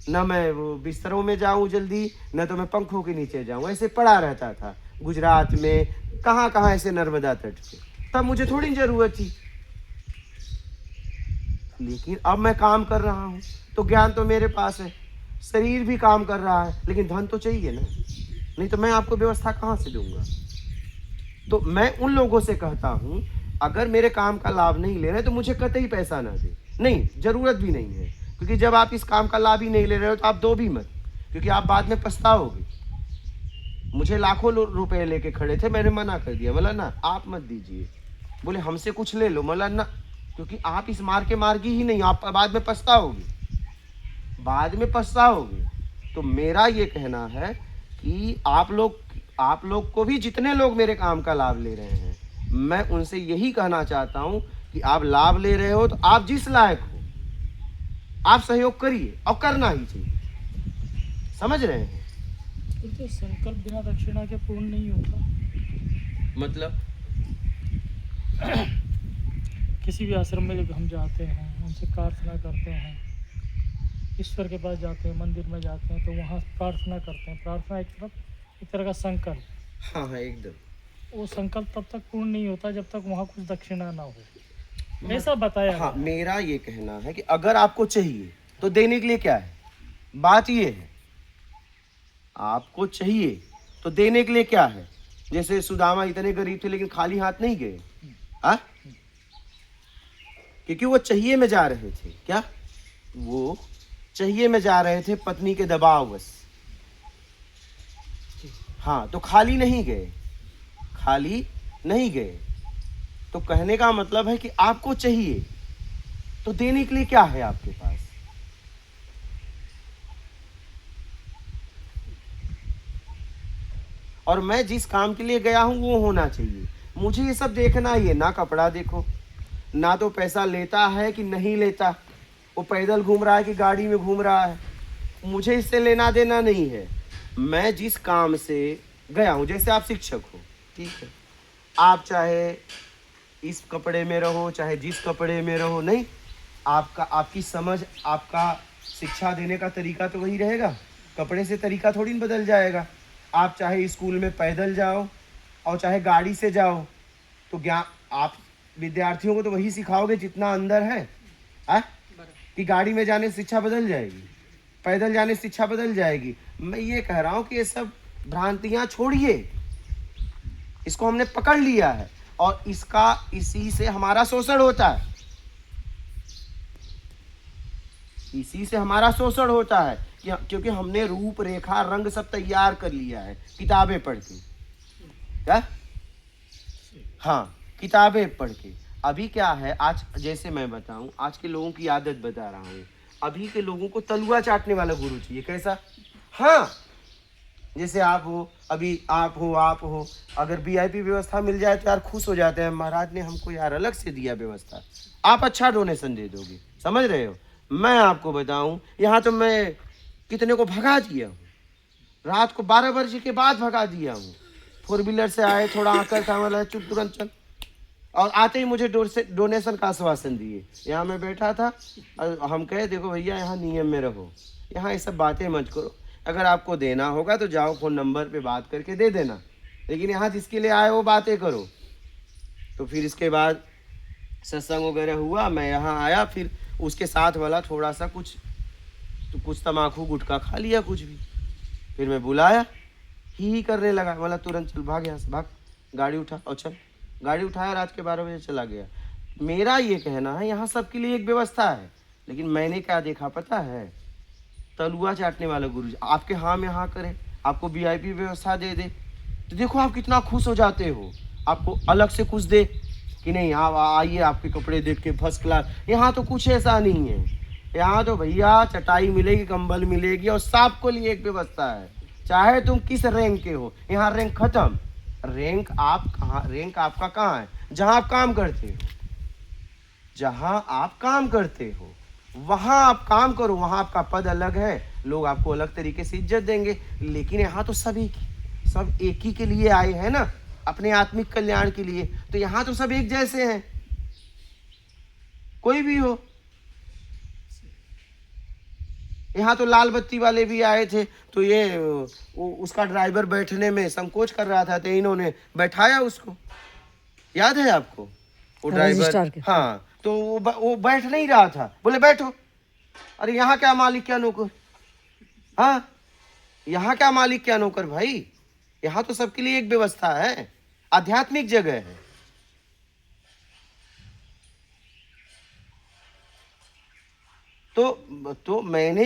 न मैं वो बिस्तरों में जाऊं जल्दी, न तो मैं पंखों के नीचे जाऊं, ऐसे पड़ा रहता था गुजरात में, कहाँ कहाँ ऐसे नर्मदा तट पे। तब मुझे थोड़ी जरूरत थी, लेकिन अब मैं काम कर रहा हूँ तो ज्ञान तो मेरे पास है, शरीर भी काम कर रहा है, लेकिन धन तो चाहिए ना, नहीं तो मैं आपको व्यवस्था कहाँ से दूंगा। तो मैं उन लोगों से कहता हूँ, अगर मेरे काम का लाभ नहीं ले रहे तो मुझे कतई पैसा ना दे, नहीं, जरूरत भी नहीं है। क्योंकि जब आप इस काम का लाभ ही नहीं ले रहे हो तो आप दो भी मत, क्योंकि आप बाद में पछताओगे। मुझे लाखों रुपए लेके खड़े थे, मैंने मना कर दिया, बोला ना आप मत दीजिए। बोले हमसे कुछ ले लो, बोला ना, क्योंकि आप इस मार्ग के मार्गी ही नहीं, आप बाद में पछताओगे, बाद में पछताओगे। तो मेरा ये कहना है कि आप लोग को भी, जितने लोग मेरे काम का लाभ ले रहे हैं, मैं उनसे यही कहना चाहता हूं कि आप लाभ ले रहे हो तो आप जिस लायक हो आप सहयोग करिए, और करना ही चाहिए। समझ रहे हैं? तो संकल्प बिना दक्षिणा के पूर्ण नहीं होता। मतलब किसी भी आश्रम में जब हम जाते हैं, उनसे प्रार्थना करते हैं, ईश्वर के पास जाते हैं, मंदिर में जाते हैं, तो वहाँ प्रार्थना करते हैं। प्रार्थना एक तरह का संकल्प। हाँ हाँ, एकदम। वो संकल्प तब तक पूर्ण नहीं होता जब तक वहाँ कुछ दक्षिणा ना हो, ऐसा बताया। हाँ, मेरा ये कहना है कि अगर आपको चाहिए तो देने के लिए क्या है, बात ये है, आपको चाहिए तो देने के लिए क्या है। जैसे सुदामा इतने गरीब थे लेकिन खाली हाथ नहीं गए, हाँ, क्योंकि वो चाहिए में जा रहे थे। क्या वो चाहिए में जा रहे थे? पत्नी के दबाववश। हाँ, तो खाली नहीं गए, खाली नहीं गए। तो कहने का मतलब है कि आपको चाहिए तो देने के लिए क्या है आपके पास। और मैं जिस काम के लिए गया हूं वो होना चाहिए। मुझे ये सब देखना ही है, ना कपड़ा देखो, ना तो पैसा लेता है कि नहीं लेता, वो पैदल घूम रहा है कि गाड़ी में घूम रहा है, मुझे इससे लेना देना नहीं है। मैं जिस काम से गया हूँ, जैसे आप शिक्षक हो, ठीक है, आप चाहे इस कपड़े में रहो चाहे जिस कपड़े में रहो, नहीं, आपकी समझ, आपका शिक्षा देने का तरीका तो वही रहेगा, कपड़े से तरीका थोड़ी न बदल जाएगा। आप चाहे स्कूल में पैदल जाओ और चाहे गाड़ी से जाओ, तो ज्ञान आप विद्यार्थियों को तो वही सिखाओगे जितना अंदर है। कि गाड़ी में जाने से शिक्षा बदल जाएगी, पैदल जाने से शिक्षा बदल जाएगी। मैं ये कह रहा हूँ कि ये सब भ्रांतियाँ छोड़िए, इसको हमने पकड़ लिया है और इसी से हमारा शोषण होता है, इसी से हमारा शोषण होता है क्योंकि हमने रूप रेखा रंग सब तैयार कर लिया है किताबें पढ़ के। क्या? हाँ, किताबें पढ़ के। अभी क्या है, आज जैसे मैं बताऊं, आज के लोगों की आदत बता रहा हूँ। अभी के लोगों को तलुआ चाटने वाला गुरु चाहिए। कैसा? हाँ, जैसे आप हो, अभी आप हो, अगर वीआईपी व्यवस्था मिल जाए तो यार खुश हो जाते हैं, महाराज ने हमको यार अलग से दिया व्यवस्था, आप अच्छा डोनेशन दे दोगे। समझ रहे हो? मैं आपको बताऊं, यहाँ तो मैं कितने को भगा दिया हूँ, रात को 12 बजे के बाद भगा दिया हूँ। 4 व्हीलर से आए, थोड़ा आकर था वाला चुप तुरंत चल, और आते ही मुझे डोनेशन का आश्वासन दिए। यहाँ मैं बैठा था और हम कहे देखो भैया यहाँ नियम में रहो, यहाँ ये सब बातें मत करो, अगर आपको देना होगा तो जाओ फ़ोन नंबर पे बात करके दे देना, लेकिन यहाँ जिसके लिए आए वो बातें करो। तो फिर इसके बाद सत्संग वगैरह हुआ, मैं यहाँ आया, फिर उसके साथ वाला थोड़ा सा कुछ तम्बाकू गुटखा खा लिया कुछ भी, फिर मैं बुलाया, ही करने लगा, बोला तुरंत चल भाग यहाँ से, भाग, गाड़ी उठा और चल। गाड़ी उठाया, रात के 12 बजे चला गया। मेरा ये कहना है यहाँ सबके लिए एक व्यवस्था है, लेकिन मैंने क्या देखा पता है? तलुआ चाटने वाला गुरु आपके हाँ में हाँ करे, आपको वीआईपी व्यवस्था दे दे, तो देखो आप कितना खुश हो जाते हो। आपको अलग से कुछ दे कि नहीं, आप आइए आपके कपड़े देख के फर्स्ट क्लास। यहाँ तो कुछ ऐसा नहीं है, यहाँ तो भैया चटाई मिलेगी, कंबल मिलेगी, और सबको लिए एक व्यवस्था है, चाहे तुम किस रैंक के हो। यहाँ रैंक खत्म, रैंक आपका कहाँ है? जहाँ आप काम करते हो, जहाँ आप काम करते हो वहाँ आप काम करो, वहाँ आपका पद अलग है, लोग आपको अलग तरीके से इज्जत देंगे। लेकिन यहाँ तो सब एक ही के लिए आए हैं ना, अपने आत्मिक कल्याण के लिए, तो यहाँ तो सब एक जैसे हैं, कोई भी हो। यहाँ तो लाल बत्ती वाले भी आए थे, तो ये उसका ड्राइवर बैठने में संकोच कर रहा था, तो इन्होंने बैठाया उसको, याद है आपको? वो ड्राइवर, हाँ, तो वो बैठ नहीं रहा था, बोले बैठो। अरे यहाँ क्या मालिक क्या नौकर? हाँ, यहाँ क्या मालिक क्या नौकर भाई, यहाँ तो सबके लिए एक व्यवस्था है, आध्यात्मिक जगह है। तो मैंने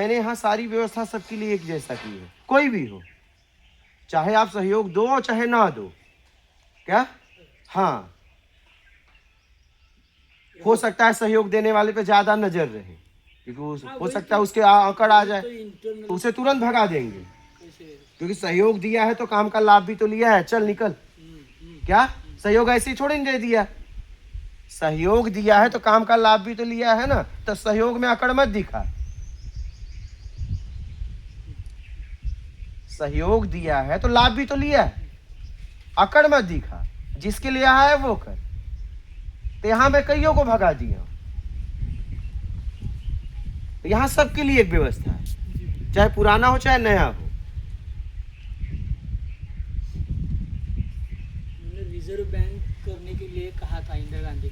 यहाँ सारी व्यवस्था सबके लिए एक जैसा की है, कोई भी हो, चाहे आप सहयोग दो और चाहे ना दो। क्या? हाँ, हो सकता है सहयोग देने वाले पे ज्यादा नजर रहे, क्योंकि हो सकता है उसके आंकड़ आ जाए, तो उसे तुरंत भगा देंगे, क्योंकि सहयोग दिया है तो काम का लाभ भी तो लिया है, चल निकल। क्या? सहयोग ऐसे ही थोड़ी दे दिया, सहयोग दिया है तो काम का लाभ भी तो लिया है ना, तो सहयोग में अकड़ मत दिखा। सहयोग दिया है तो लाभ भी तो लिया है, अकड़ मत दिखा, जिसके लिए है वो कर। तो यहां मैं कईयों को भगा दिया, यहां सबके लिए एक व्यवस्था है, चाहे पुराना हो चाहे नया हो। रिजर्व बैंक करने के लिए कहा था इंदिरा गांधी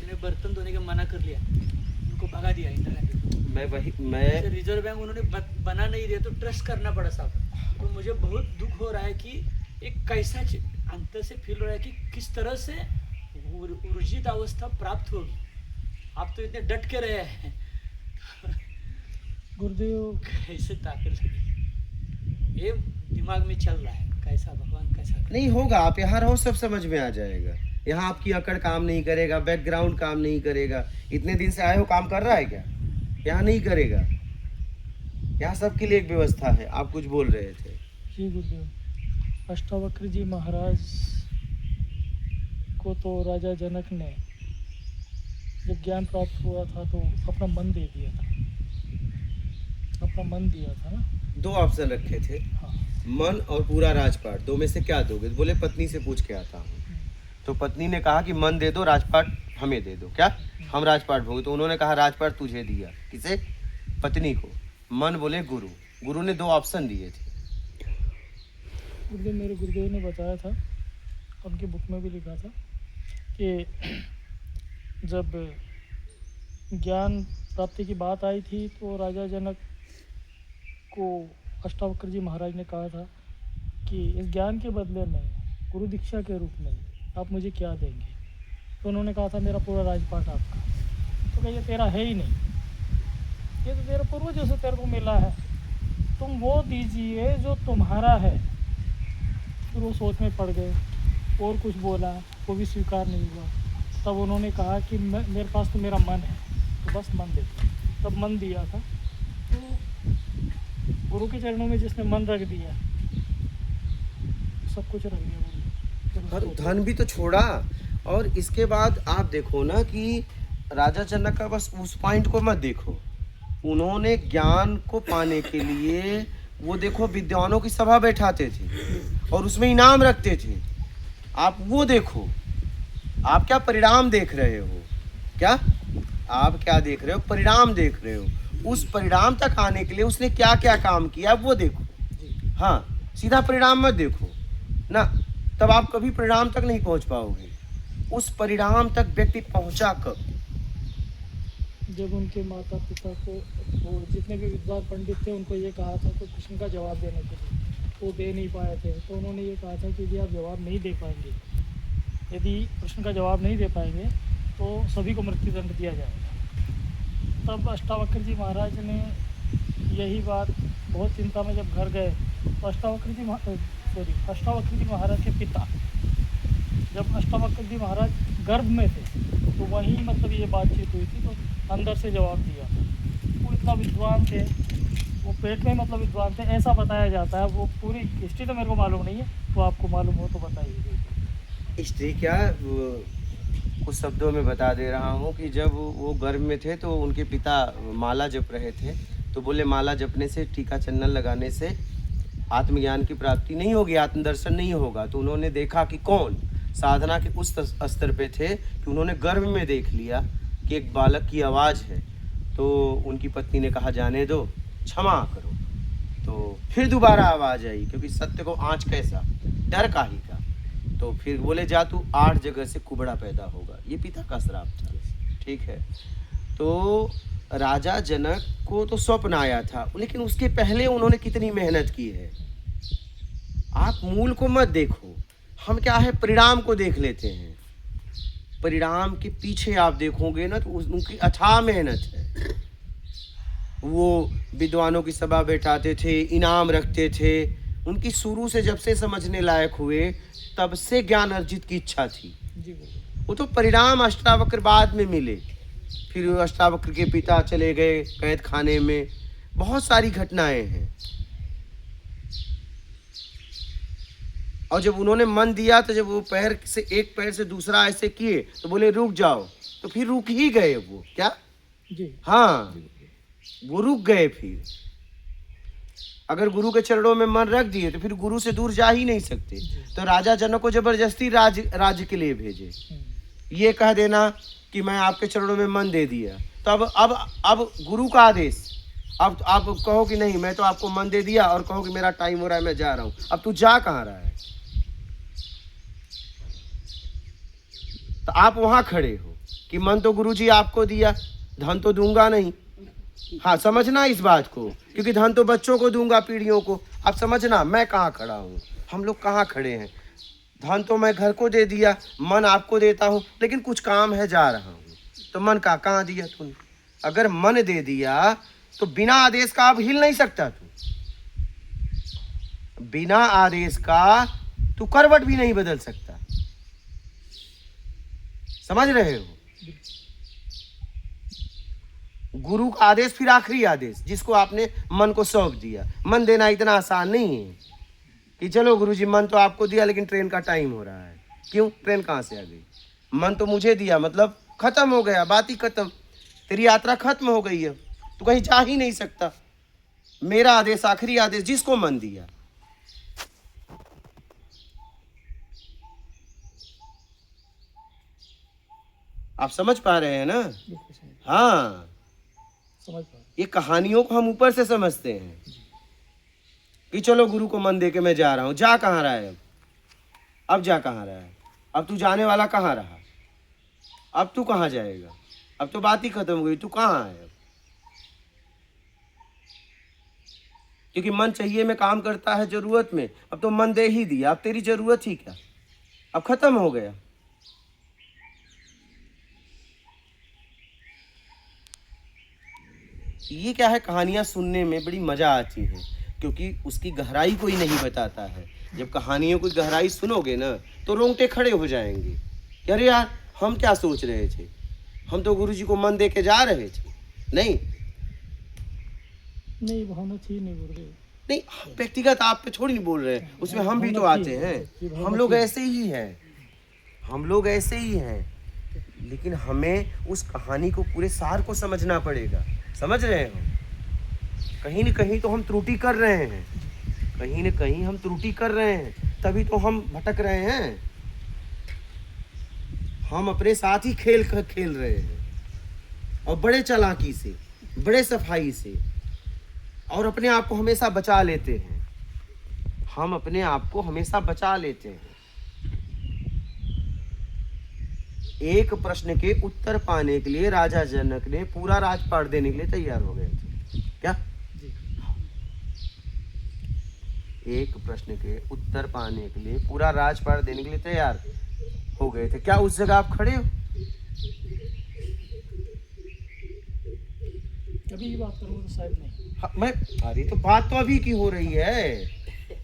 ने बर्तन धोने के मना कर लिया, उनको भगा दिया इंदिरा गांधी को। मैं रिजर्व बैंक उन्होंने बना नहीं दिया तो ट्रस्ट करना पड़ा साहब। तो मुझे बहुत दुख हो रहा है कि एक कैसा अंतर से फील हो रहा है कि किस तरह से ऊर्जित अवस्था प्राप्त होगी। आप तो इतने डट के रहे हैं, गुरुदेव कैसे ताकत लगी, ये दिमाग में चल रहा है, कैसा भगवान कैसा नहीं होगा। आप यहाँ रहो, सब समझ में आ जाएगा। यहाँ आपकी अकड़ काम नहीं करेगा, बैकग्राउंड काम नहीं करेगा। इतने दिन से आए हो, काम कर रहा है क्या? यहाँ नहीं करेगा, यहाँ सबके लिए एक व्यवस्था है। आप कुछ बोल रहे थे? जी गुरुदेव, अष्टावक्र जी महाराज को तो राजा जनक ने जब ज्ञान प्राप्त हुआ था तो अपना मन दे दिया था, अपना मन दिया था ना। 2 ऑप्शन रखे थे, हाँ, मन और पूरा राजपाट, 2 में से क्या दोगे? बोले पत्नी से पूछ के आता हूँ। तो पत्नी ने कहा कि मन दे दो, राजपाट हमें दे दो। क्या? हम राजपाट भोगे। तो उन्होंने कहा राजपाट तुझे दिया। किसे? पत्नी को। मन बोले गुरु, गुरु ने 2 ऑप्शन दिए थे। गुरुदेव, मेरे गुरुदेव ने बताया था, उनकी बुक में भी लिखा था कि जब ज्ञान प्राप्ति की बात आई थी तो राजा जनक को अष्टावक्र जी महाराज ने कहा था कि इस ज्ञान के बदले में गुरु दीक्षा के रूप में आप मुझे क्या देंगे। तो उन्होंने कहा था मेरा पूरा राजपाट आपका। तो कहा ये तेरा है ही नहीं, ये तो तेरे पूर्वजों से तेरे को मिला है, तुम वो दीजिए जो तुम्हारा है। फिर वो सोच में पड़ गए और कुछ बोला, वो भी स्वीकार नहीं हुआ। तब उन्होंने कहा कि मेरे पास तो मेरा मन है, तो बस मन दे दो। तब मन दिया था। तो गुरु के चरणों में जिसने मन रख दिया, सब कुछ रख दिया। और धन भी तो छोड़ा। और इसके बाद आप देखो ना कि राजा जनक का बस उस पॉइंट को मत देखो, उन्होंने ज्ञान को पाने के लिए वो देखो विद्वानों की सभा बैठाते थे और उसमें इनाम रखते थे। आप वो देखो, आप क्या परिणाम देख रहे हो, क्या आप क्या देख रहे हो, परिणाम देख रहे हो। उस परिणाम तक आने के लिए उसने क्या क्या काम किया वो देखो। हाँ, सीधा परिणाम मत देखो ना, तब आप कभी परिणाम तक नहीं पहुंच पाओगे। उस परिणाम तक व्यक्ति पहुंचा कब? जब उनके माता पिता को, वो जितने भी विद्वान पंडित थे, उनको ये कहा था तो प्रश्न का जवाब देने के लिए, वो दे नहीं पाए थे। तो उन्होंने ये कहा था कि यदि आप जवाब नहीं दे पाएंगे, यदि प्रश्न का जवाब नहीं दे पाएंगे तो सभी को मृत्युदंड दिया जाएगा। तब अष्टावक्र जी महाराज ने यही बात बहुत चिंता में जब घर गए, तो अष्टावक्र जी महाराज के पिता, जब अष्टावक्र जी महाराज गर्भ में थे तो वहीं मतलब ये बातचीत हुई थी, तो अंदर से जवाब दिया। वो इतना विद्वान थे, वो पेट में मतलब विद्वान थे, ऐसा बताया जाता है। वो पूरी हिस्ट्री तो मेरे को मालूम नहीं है, तो आपको मालूम हो तो बताइए। हिस्ट्री क्या, कुछ शब्दों में बता दे रहा हूँ कि जब वो गर्भ में थे तो उनके पिता माला जप रहे थे, तो बोले माला जपने से, टीका चंदन लगाने से आत्मज्ञान की प्राप्ति नहीं होगी, आत्मदर्शन नहीं होगा। तो उन्होंने देखा कि कौन साधना के उस स्तर पे थे कि उन्होंने गर्भ में देख लिया कि एक बालक की आवाज़ है। तो उनकी पत्नी ने कहा जाने दो, क्षमा करो। तो फिर दोबारा आवाज़ आई, क्योंकि सत्य को आँच कैसा, डर का ही का। तो फिर बोले जा तू 8 जगह से कुबड़ा पैदा होगा। ये पिता का श्राप था, ठीक है। तो राजा जनक को तो स्वप्न आया था, लेकिन उसके पहले उन्होंने कितनी मेहनत की है। आप मूल को मत देखो, हम क्या है परिणाम को देख लेते हैं। परिणाम के पीछे आप देखोगे ना तो उनकी अथाह मेहनत है। वो विद्वानों की सभा बैठाते थे, इनाम रखते थे। उनकी शुरू से जब से समझने लायक हुए तब से ज्ञान अर्जित की इच्छा थी। वो तो परिणाम अष्टावक्र बाद में मिले। फिर अष्टावक्र के पिता चले गए कैद खाने में, बहुत सारी घटनाएं हैं। और जब उन्होंने मन दिया तो जब वो पैर से एक पैर से दूसरा ऐसे किए तो बोले रुक जाओ, तो फिर रुक ही गए वो, क्या जी, हाँ, वो रुक गए। फिर अगर गुरु के चरणों में मन रख दिए तो फिर गुरु से दूर जा ही नहीं सकते। तो राजा जनक को जबरदस्ती राज्य के लिए भेजे, ये कह देना कि मैं आपके चरणों में मन दे दिया। तो अब गुरु का आदेश, अब आप कहो कि नहीं मैं तो आपको मन दे दिया, और कहो कि मेरा टाइम हो रहा है मैं जा रहा हूँ। अब तू जा कहाँ रहा है? तो आप वहां खड़े हो कि मन तो गुरुजी आपको दिया, धन तो दूंगा नहीं। हाँ, समझना इस बात को, क्योंकि धन तो बच्चों को दूंगा, पीढ़ियों को। आप समझना मैं कहाँ खड़ा हूँ, हम लोग कहाँ खड़े हैं। धन तो मैं घर को दे दिया, मन आपको देता हूँ, लेकिन कुछ काम है जा रहा हूँ। तो मन का कहाँ दिया तूने? अगर मन दे दिया तो बिना आदेश का आप हिल नहीं सकता। तू बिना आदेश का तू करवट भी नहीं बदल सकता। समझ रहे हो? गुरु का आदेश फिर आखिरी आदेश, जिसको आपने मन को सौंप दिया। मन देना इतना आसान नहीं है कि चलो गुरुजी मन तो आपको दिया लेकिन ट्रेन का टाइम हो रहा है। क्यों? ट्रेन कहाँ से आ गई? मन तो मुझे दिया, मतलब खत्म हो गया, बात ही खत्म, तेरी यात्रा खत्म हो गई है, तू कहीं जा ही नहीं सकता। मेरा आदेश आखिरी आदेश, जिसको मन दिया। आप समझ पा रहे हैं ना? हाँ, समझ पा ये कहानियों को हम ऊपर से समझते हैं, कि चलो गुरु को मन दे के मैं जा रहा हूँ। जा कहाँ रहा है अब जा कहाँ रहा है? अब तू जाने वाला कहाँ रहा? अब तू कहाँ जाएगा? अब तो बात ही खत्म हो गई, तू कहाँ है अब? क्योंकि मन चाहिए में काम करता है जरूरत में। अब तो मन दे ही दिया, अब तेरी जरूरत ही क्या, अब खत्म हो गया। ये क्या है, कहानियां सुनने में बड़ी मजा आती है क्योंकि उसकी गहराई कोई नहीं बताता है। जब कहानियों की गहराई सुनोगे ना तो रोंगटे खड़े हो जाएंगे। अरे यार हम क्या सोच रहे थे, हम तो गुरुजी को मन दे के जा रहे थे। नहीं नहीं, भावना थी नहीं गुरुदेव। नहीं, व्यक्तिगत आप पे थोड़ी नहीं बोल रहे हैं, उसमें हम भी तो आते हैं। हम लोग ऐसे ही हैं, हम लोग ऐसे ही हैं, लेकिन हमें उस कहानी को पूरे सार को समझना पड़ेगा। समझ रहे हो? कहीं न कहीं तो हम त्रुटि कर रहे हैं, कहीं न कहीं हम त्रुटि कर रहे हैं, तभी तो हम भटक रहे हैं। हम अपने साथ ही खेल रहे हैं और बड़े चालाकी से, बड़े सफाई से, और अपने आप को हमेशा बचा लेते हैं। हम अपने आप को हमेशा बचा लेते हैं। एक प्रश्न के उत्तर पाने के लिए राजा जनक ने पूरा राजपाट देने के लिए तैयार हो गए थे। क्या? एक प्रश्न के उत्तर पाने के लिए पूरा राजपाट देने के लिए तैयार हो गए थे। क्या उस जगह आप खड़े हो? अभी ये बात करूँ तो शायद नहीं। हाँ, मैं अरे तो बात तो अभी की हो रही है,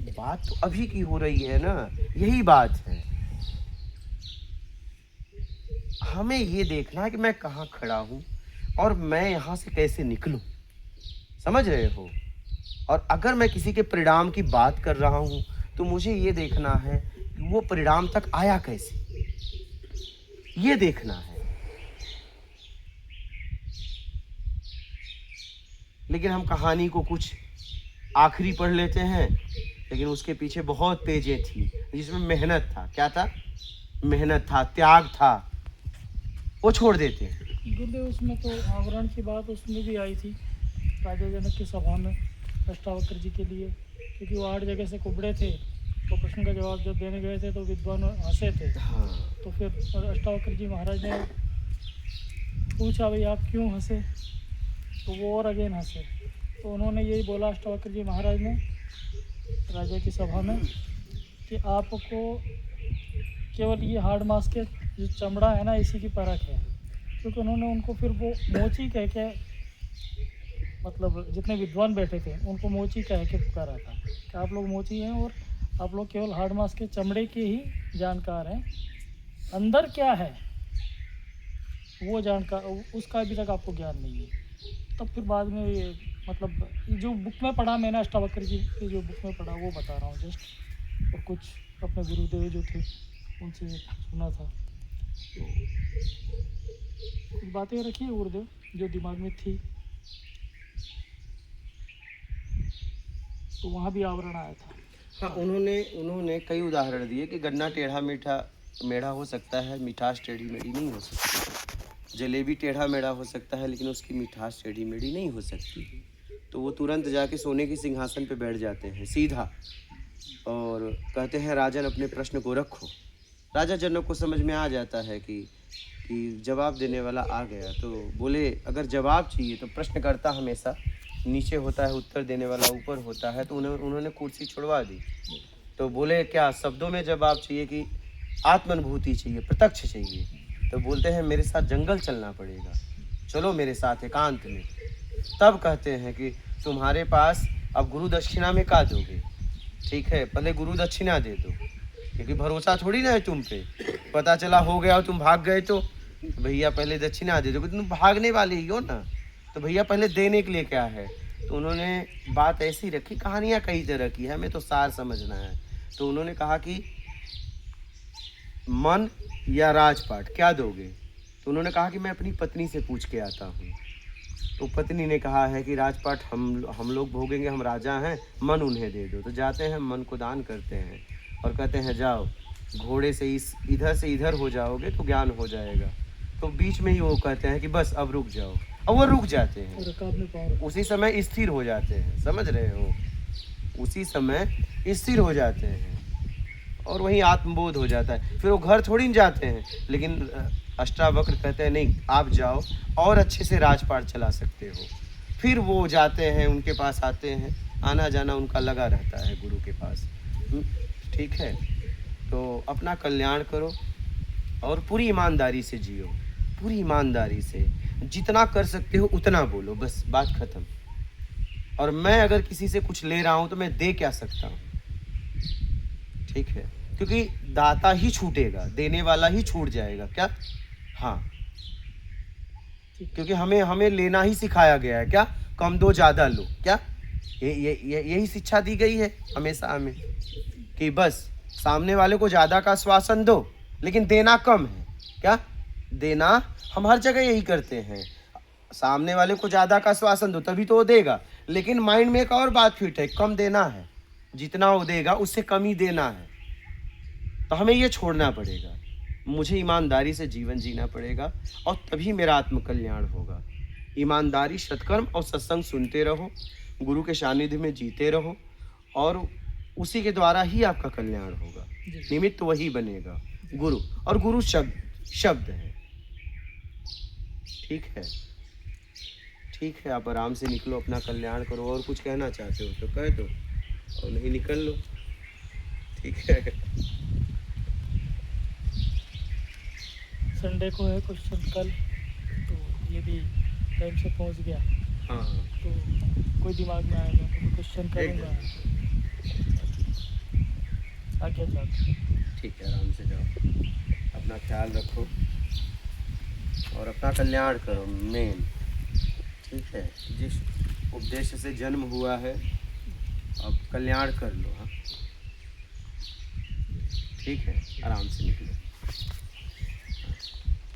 बात तो अभी की हो रही है ना, यही बात है। हमें ये देखना है कि मैं कहाँ खड़ा हूँ और मैं यहाँ से कैसे निकलूं। समझ रहे हो? और अगर मैं किसी के परिणाम की बात कर रहा हूँ तो मुझे ये देखना है कि वो परिणाम तक आया कैसे, ये देखना है। लेकिन हम कहानी को कुछ आखिरी पढ़ लेते हैं, लेकिन उसके पीछे बहुत पेजें थी जिसमें मेहनत था। क्या था? मेहनत था, त्याग था, वो छोड़ देते हैं। गुरुदेव उसमें तो आवरण की बात उसमें भी आई थी राजा जनक की सभा में अष्टावक्र जी के लिए, क्योंकि वो 8 जगह से कुबड़े थे, तो प्रश्न का जवाब जब देने गए थे तो विद्वान हंसे थे। हाँ। तो फिर अष्टावक्र जी महाराज ने पूछा भाई आप क्यों हंसे, तो वो और अगेन हंसे। तो उन्होंने यही बोला अष्टावक्र जी महाराज ने राजा की सभा में कि आपको केवल ये हार्ड मास के जो चमड़ा है ना इसी की परख है। क्योंकि उन्होंने उनको फिर वो मोची कह के, मतलब जितने विद्वान बैठे थे उनको मोची कह के पुकारा था कि आप लोग मोची हैं और आप लोग केवल हार्ड मास के चमड़े के ही जानकार हैं, अंदर क्या है वो जानकार उसका अभी तक आपको ज्ञान नहीं है। तब फिर बाद में ये मतलब जो बुक में पढ़ा मैंने अष्टावक्र जी की जो बुक में पढ़ा वो बता रहा हूँ जस्ट, और कुछ अपने गुरुदेव जो थे उनसे सुना था। तो कुछ बातें रखी है गुरुदेव जो दिमाग में थी, तो वहाँ भी आवरण आया था। हाँ, उन्होंने कई उदाहरण दिए कि गन्ना टेढ़ा मीठा मेढ़ा हो सकता है, मिठास टेढ़ी मेढ़ी नहीं हो सकती। जलेबी टेढ़ा मेढ़ा हो सकता है लेकिन उसकी मिठास टेढ़ी मेढ़ी नहीं हो सकती। तो वो तुरंत जाके सोने के सिंहासन पे बैठ जाते हैं सीधा और कहते हैं राजन अपने प्रश्न को रखो। राजा जनक को समझ में आ जाता है कि जवाब देने वाला आ गया। तो बोले अगर जवाब चाहिए तो प्रश्नकर्ता हमेशा नीचे होता है, उत्तर देने वाला ऊपर होता है। तो उन्होंने कुर्सी छुड़वा दी। तो बोले क्या शब्दों में जवाब चाहिए कि आत्मानुभूति चाहिए, प्रत्यक्ष चाहिए? तो बोलते हैं मेरे साथ जंगल चलना पड़ेगा, चलो मेरे साथ एकांत में। तब कहते हैं कि तुम्हारे पास अब गुरु दक्षिणा में का दोगे? ठीक है पहले गुरु दक्षिणा दे दो, क्योंकि भरोसा थोड़ी ना है तुम पे। पता चला हो गया और तुम भाग गए तो भैया पहले दक्षिणा दे दो, तुम भागने वाले ही हो ना, तो भैया पहले देने के लिए क्या है। तो उन्होंने बात ऐसी रखी, कहानियाँ कई तरह की है, हमें तो सार समझना है। तो उन्होंने कहा कि मन या राजपाट क्या दोगे? तो उन्होंने कहा कि मैं अपनी पत्नी से पूछ के आता हूँ। तो पत्नी ने कहा है कि राजपाट हम लोग भोगेंगे, हम राजा हैं, मन उन्हें दे दो। तो जाते हैं, मन को दान करते हैं और कहते हैं जाओ घोड़े से इधर से इधर हो जाओगे तो ज्ञान हो जाएगा। तो बीच में ही वो कहते हैं कि बस अब रुक जाओ, अब वो रुक जाते हैं, उसी समय स्थिर हो जाते हैं। समझ रहे हो? उसी समय स्थिर हो जाते हैं और वहीं आत्मबोध हो जाता है। फिर वो घर थोड़ी न जाते हैं, लेकिन अष्टावक्र कहते हैं नहीं, आप जाओ और अच्छे से राजपाट चला सकते हो। फिर वो जाते हैं, उनके पास आते हैं, आना जाना उनका लगा रहता है गुरु के पास। ठीक है, तो अपना कल्याण करो और पूरी ईमानदारी से जियो, पूरी ईमानदारी से जितना कर सकते हो उतना बोलो, बस बात खत्म। और मैं अगर किसी से कुछ ले रहा हूं तो मैं दे क्या सकता हूं? ठीक है, क्योंकि दाता ही छूटेगा, देने वाला ही छूट जाएगा क्या? हाँ, क्योंकि हमें लेना ही सिखाया गया है क्या? कम दो ज्यादा लो, क्या यही शिक्षा दी गई है हमेशा हमें कि बस सामने वाले को ज्यादा का आश्वासन दो लेकिन देना कम है। क्या देना? हम हर जगह यही करते हैं, सामने वाले को ज्यादा का आश्वासन दो तभी तो वो देगा, लेकिन माइंड में एक और बात फिट है, कम देना है, जितना वो देगा उससे कम ही देना है। तो हमें ये छोड़ना पड़ेगा, मुझे ईमानदारी से जीवन जीना पड़ेगा और तभी मेरा आत्म कल्याण होगा। ईमानदारी, सत्कर्म और सत्संग सुनते रहो, गुरु के सानिध्य में जीते रहो और उसी के द्वारा ही आपका कल्याण होगा। निमित्त वही बनेगा, गुरु, और गुरु शब्द है। ठीक है, ठीक है, आप आराम से निकलो, अपना कल्याण करो। और कुछ कहना चाहते हो तो कह दो और नहीं निकल लो। ठीक है, संडे को है क्वेश्चन कल, तो ये भी टाइम से पहुंच गया हाँ हाँ, तो कोई दिमाग में आएगा तो मैं क्वेश्चन करूँगा। आज्ञा चाहता हूँ। ठीक है, आराम से जाओ, अपना ख्याल रखो और अपना कल्याण करो मेन। ठीक है, जिस उद्देश्य से जन्म हुआ है अब कल्याण कर लो। हाँ, ठीक है, आराम से निकलो।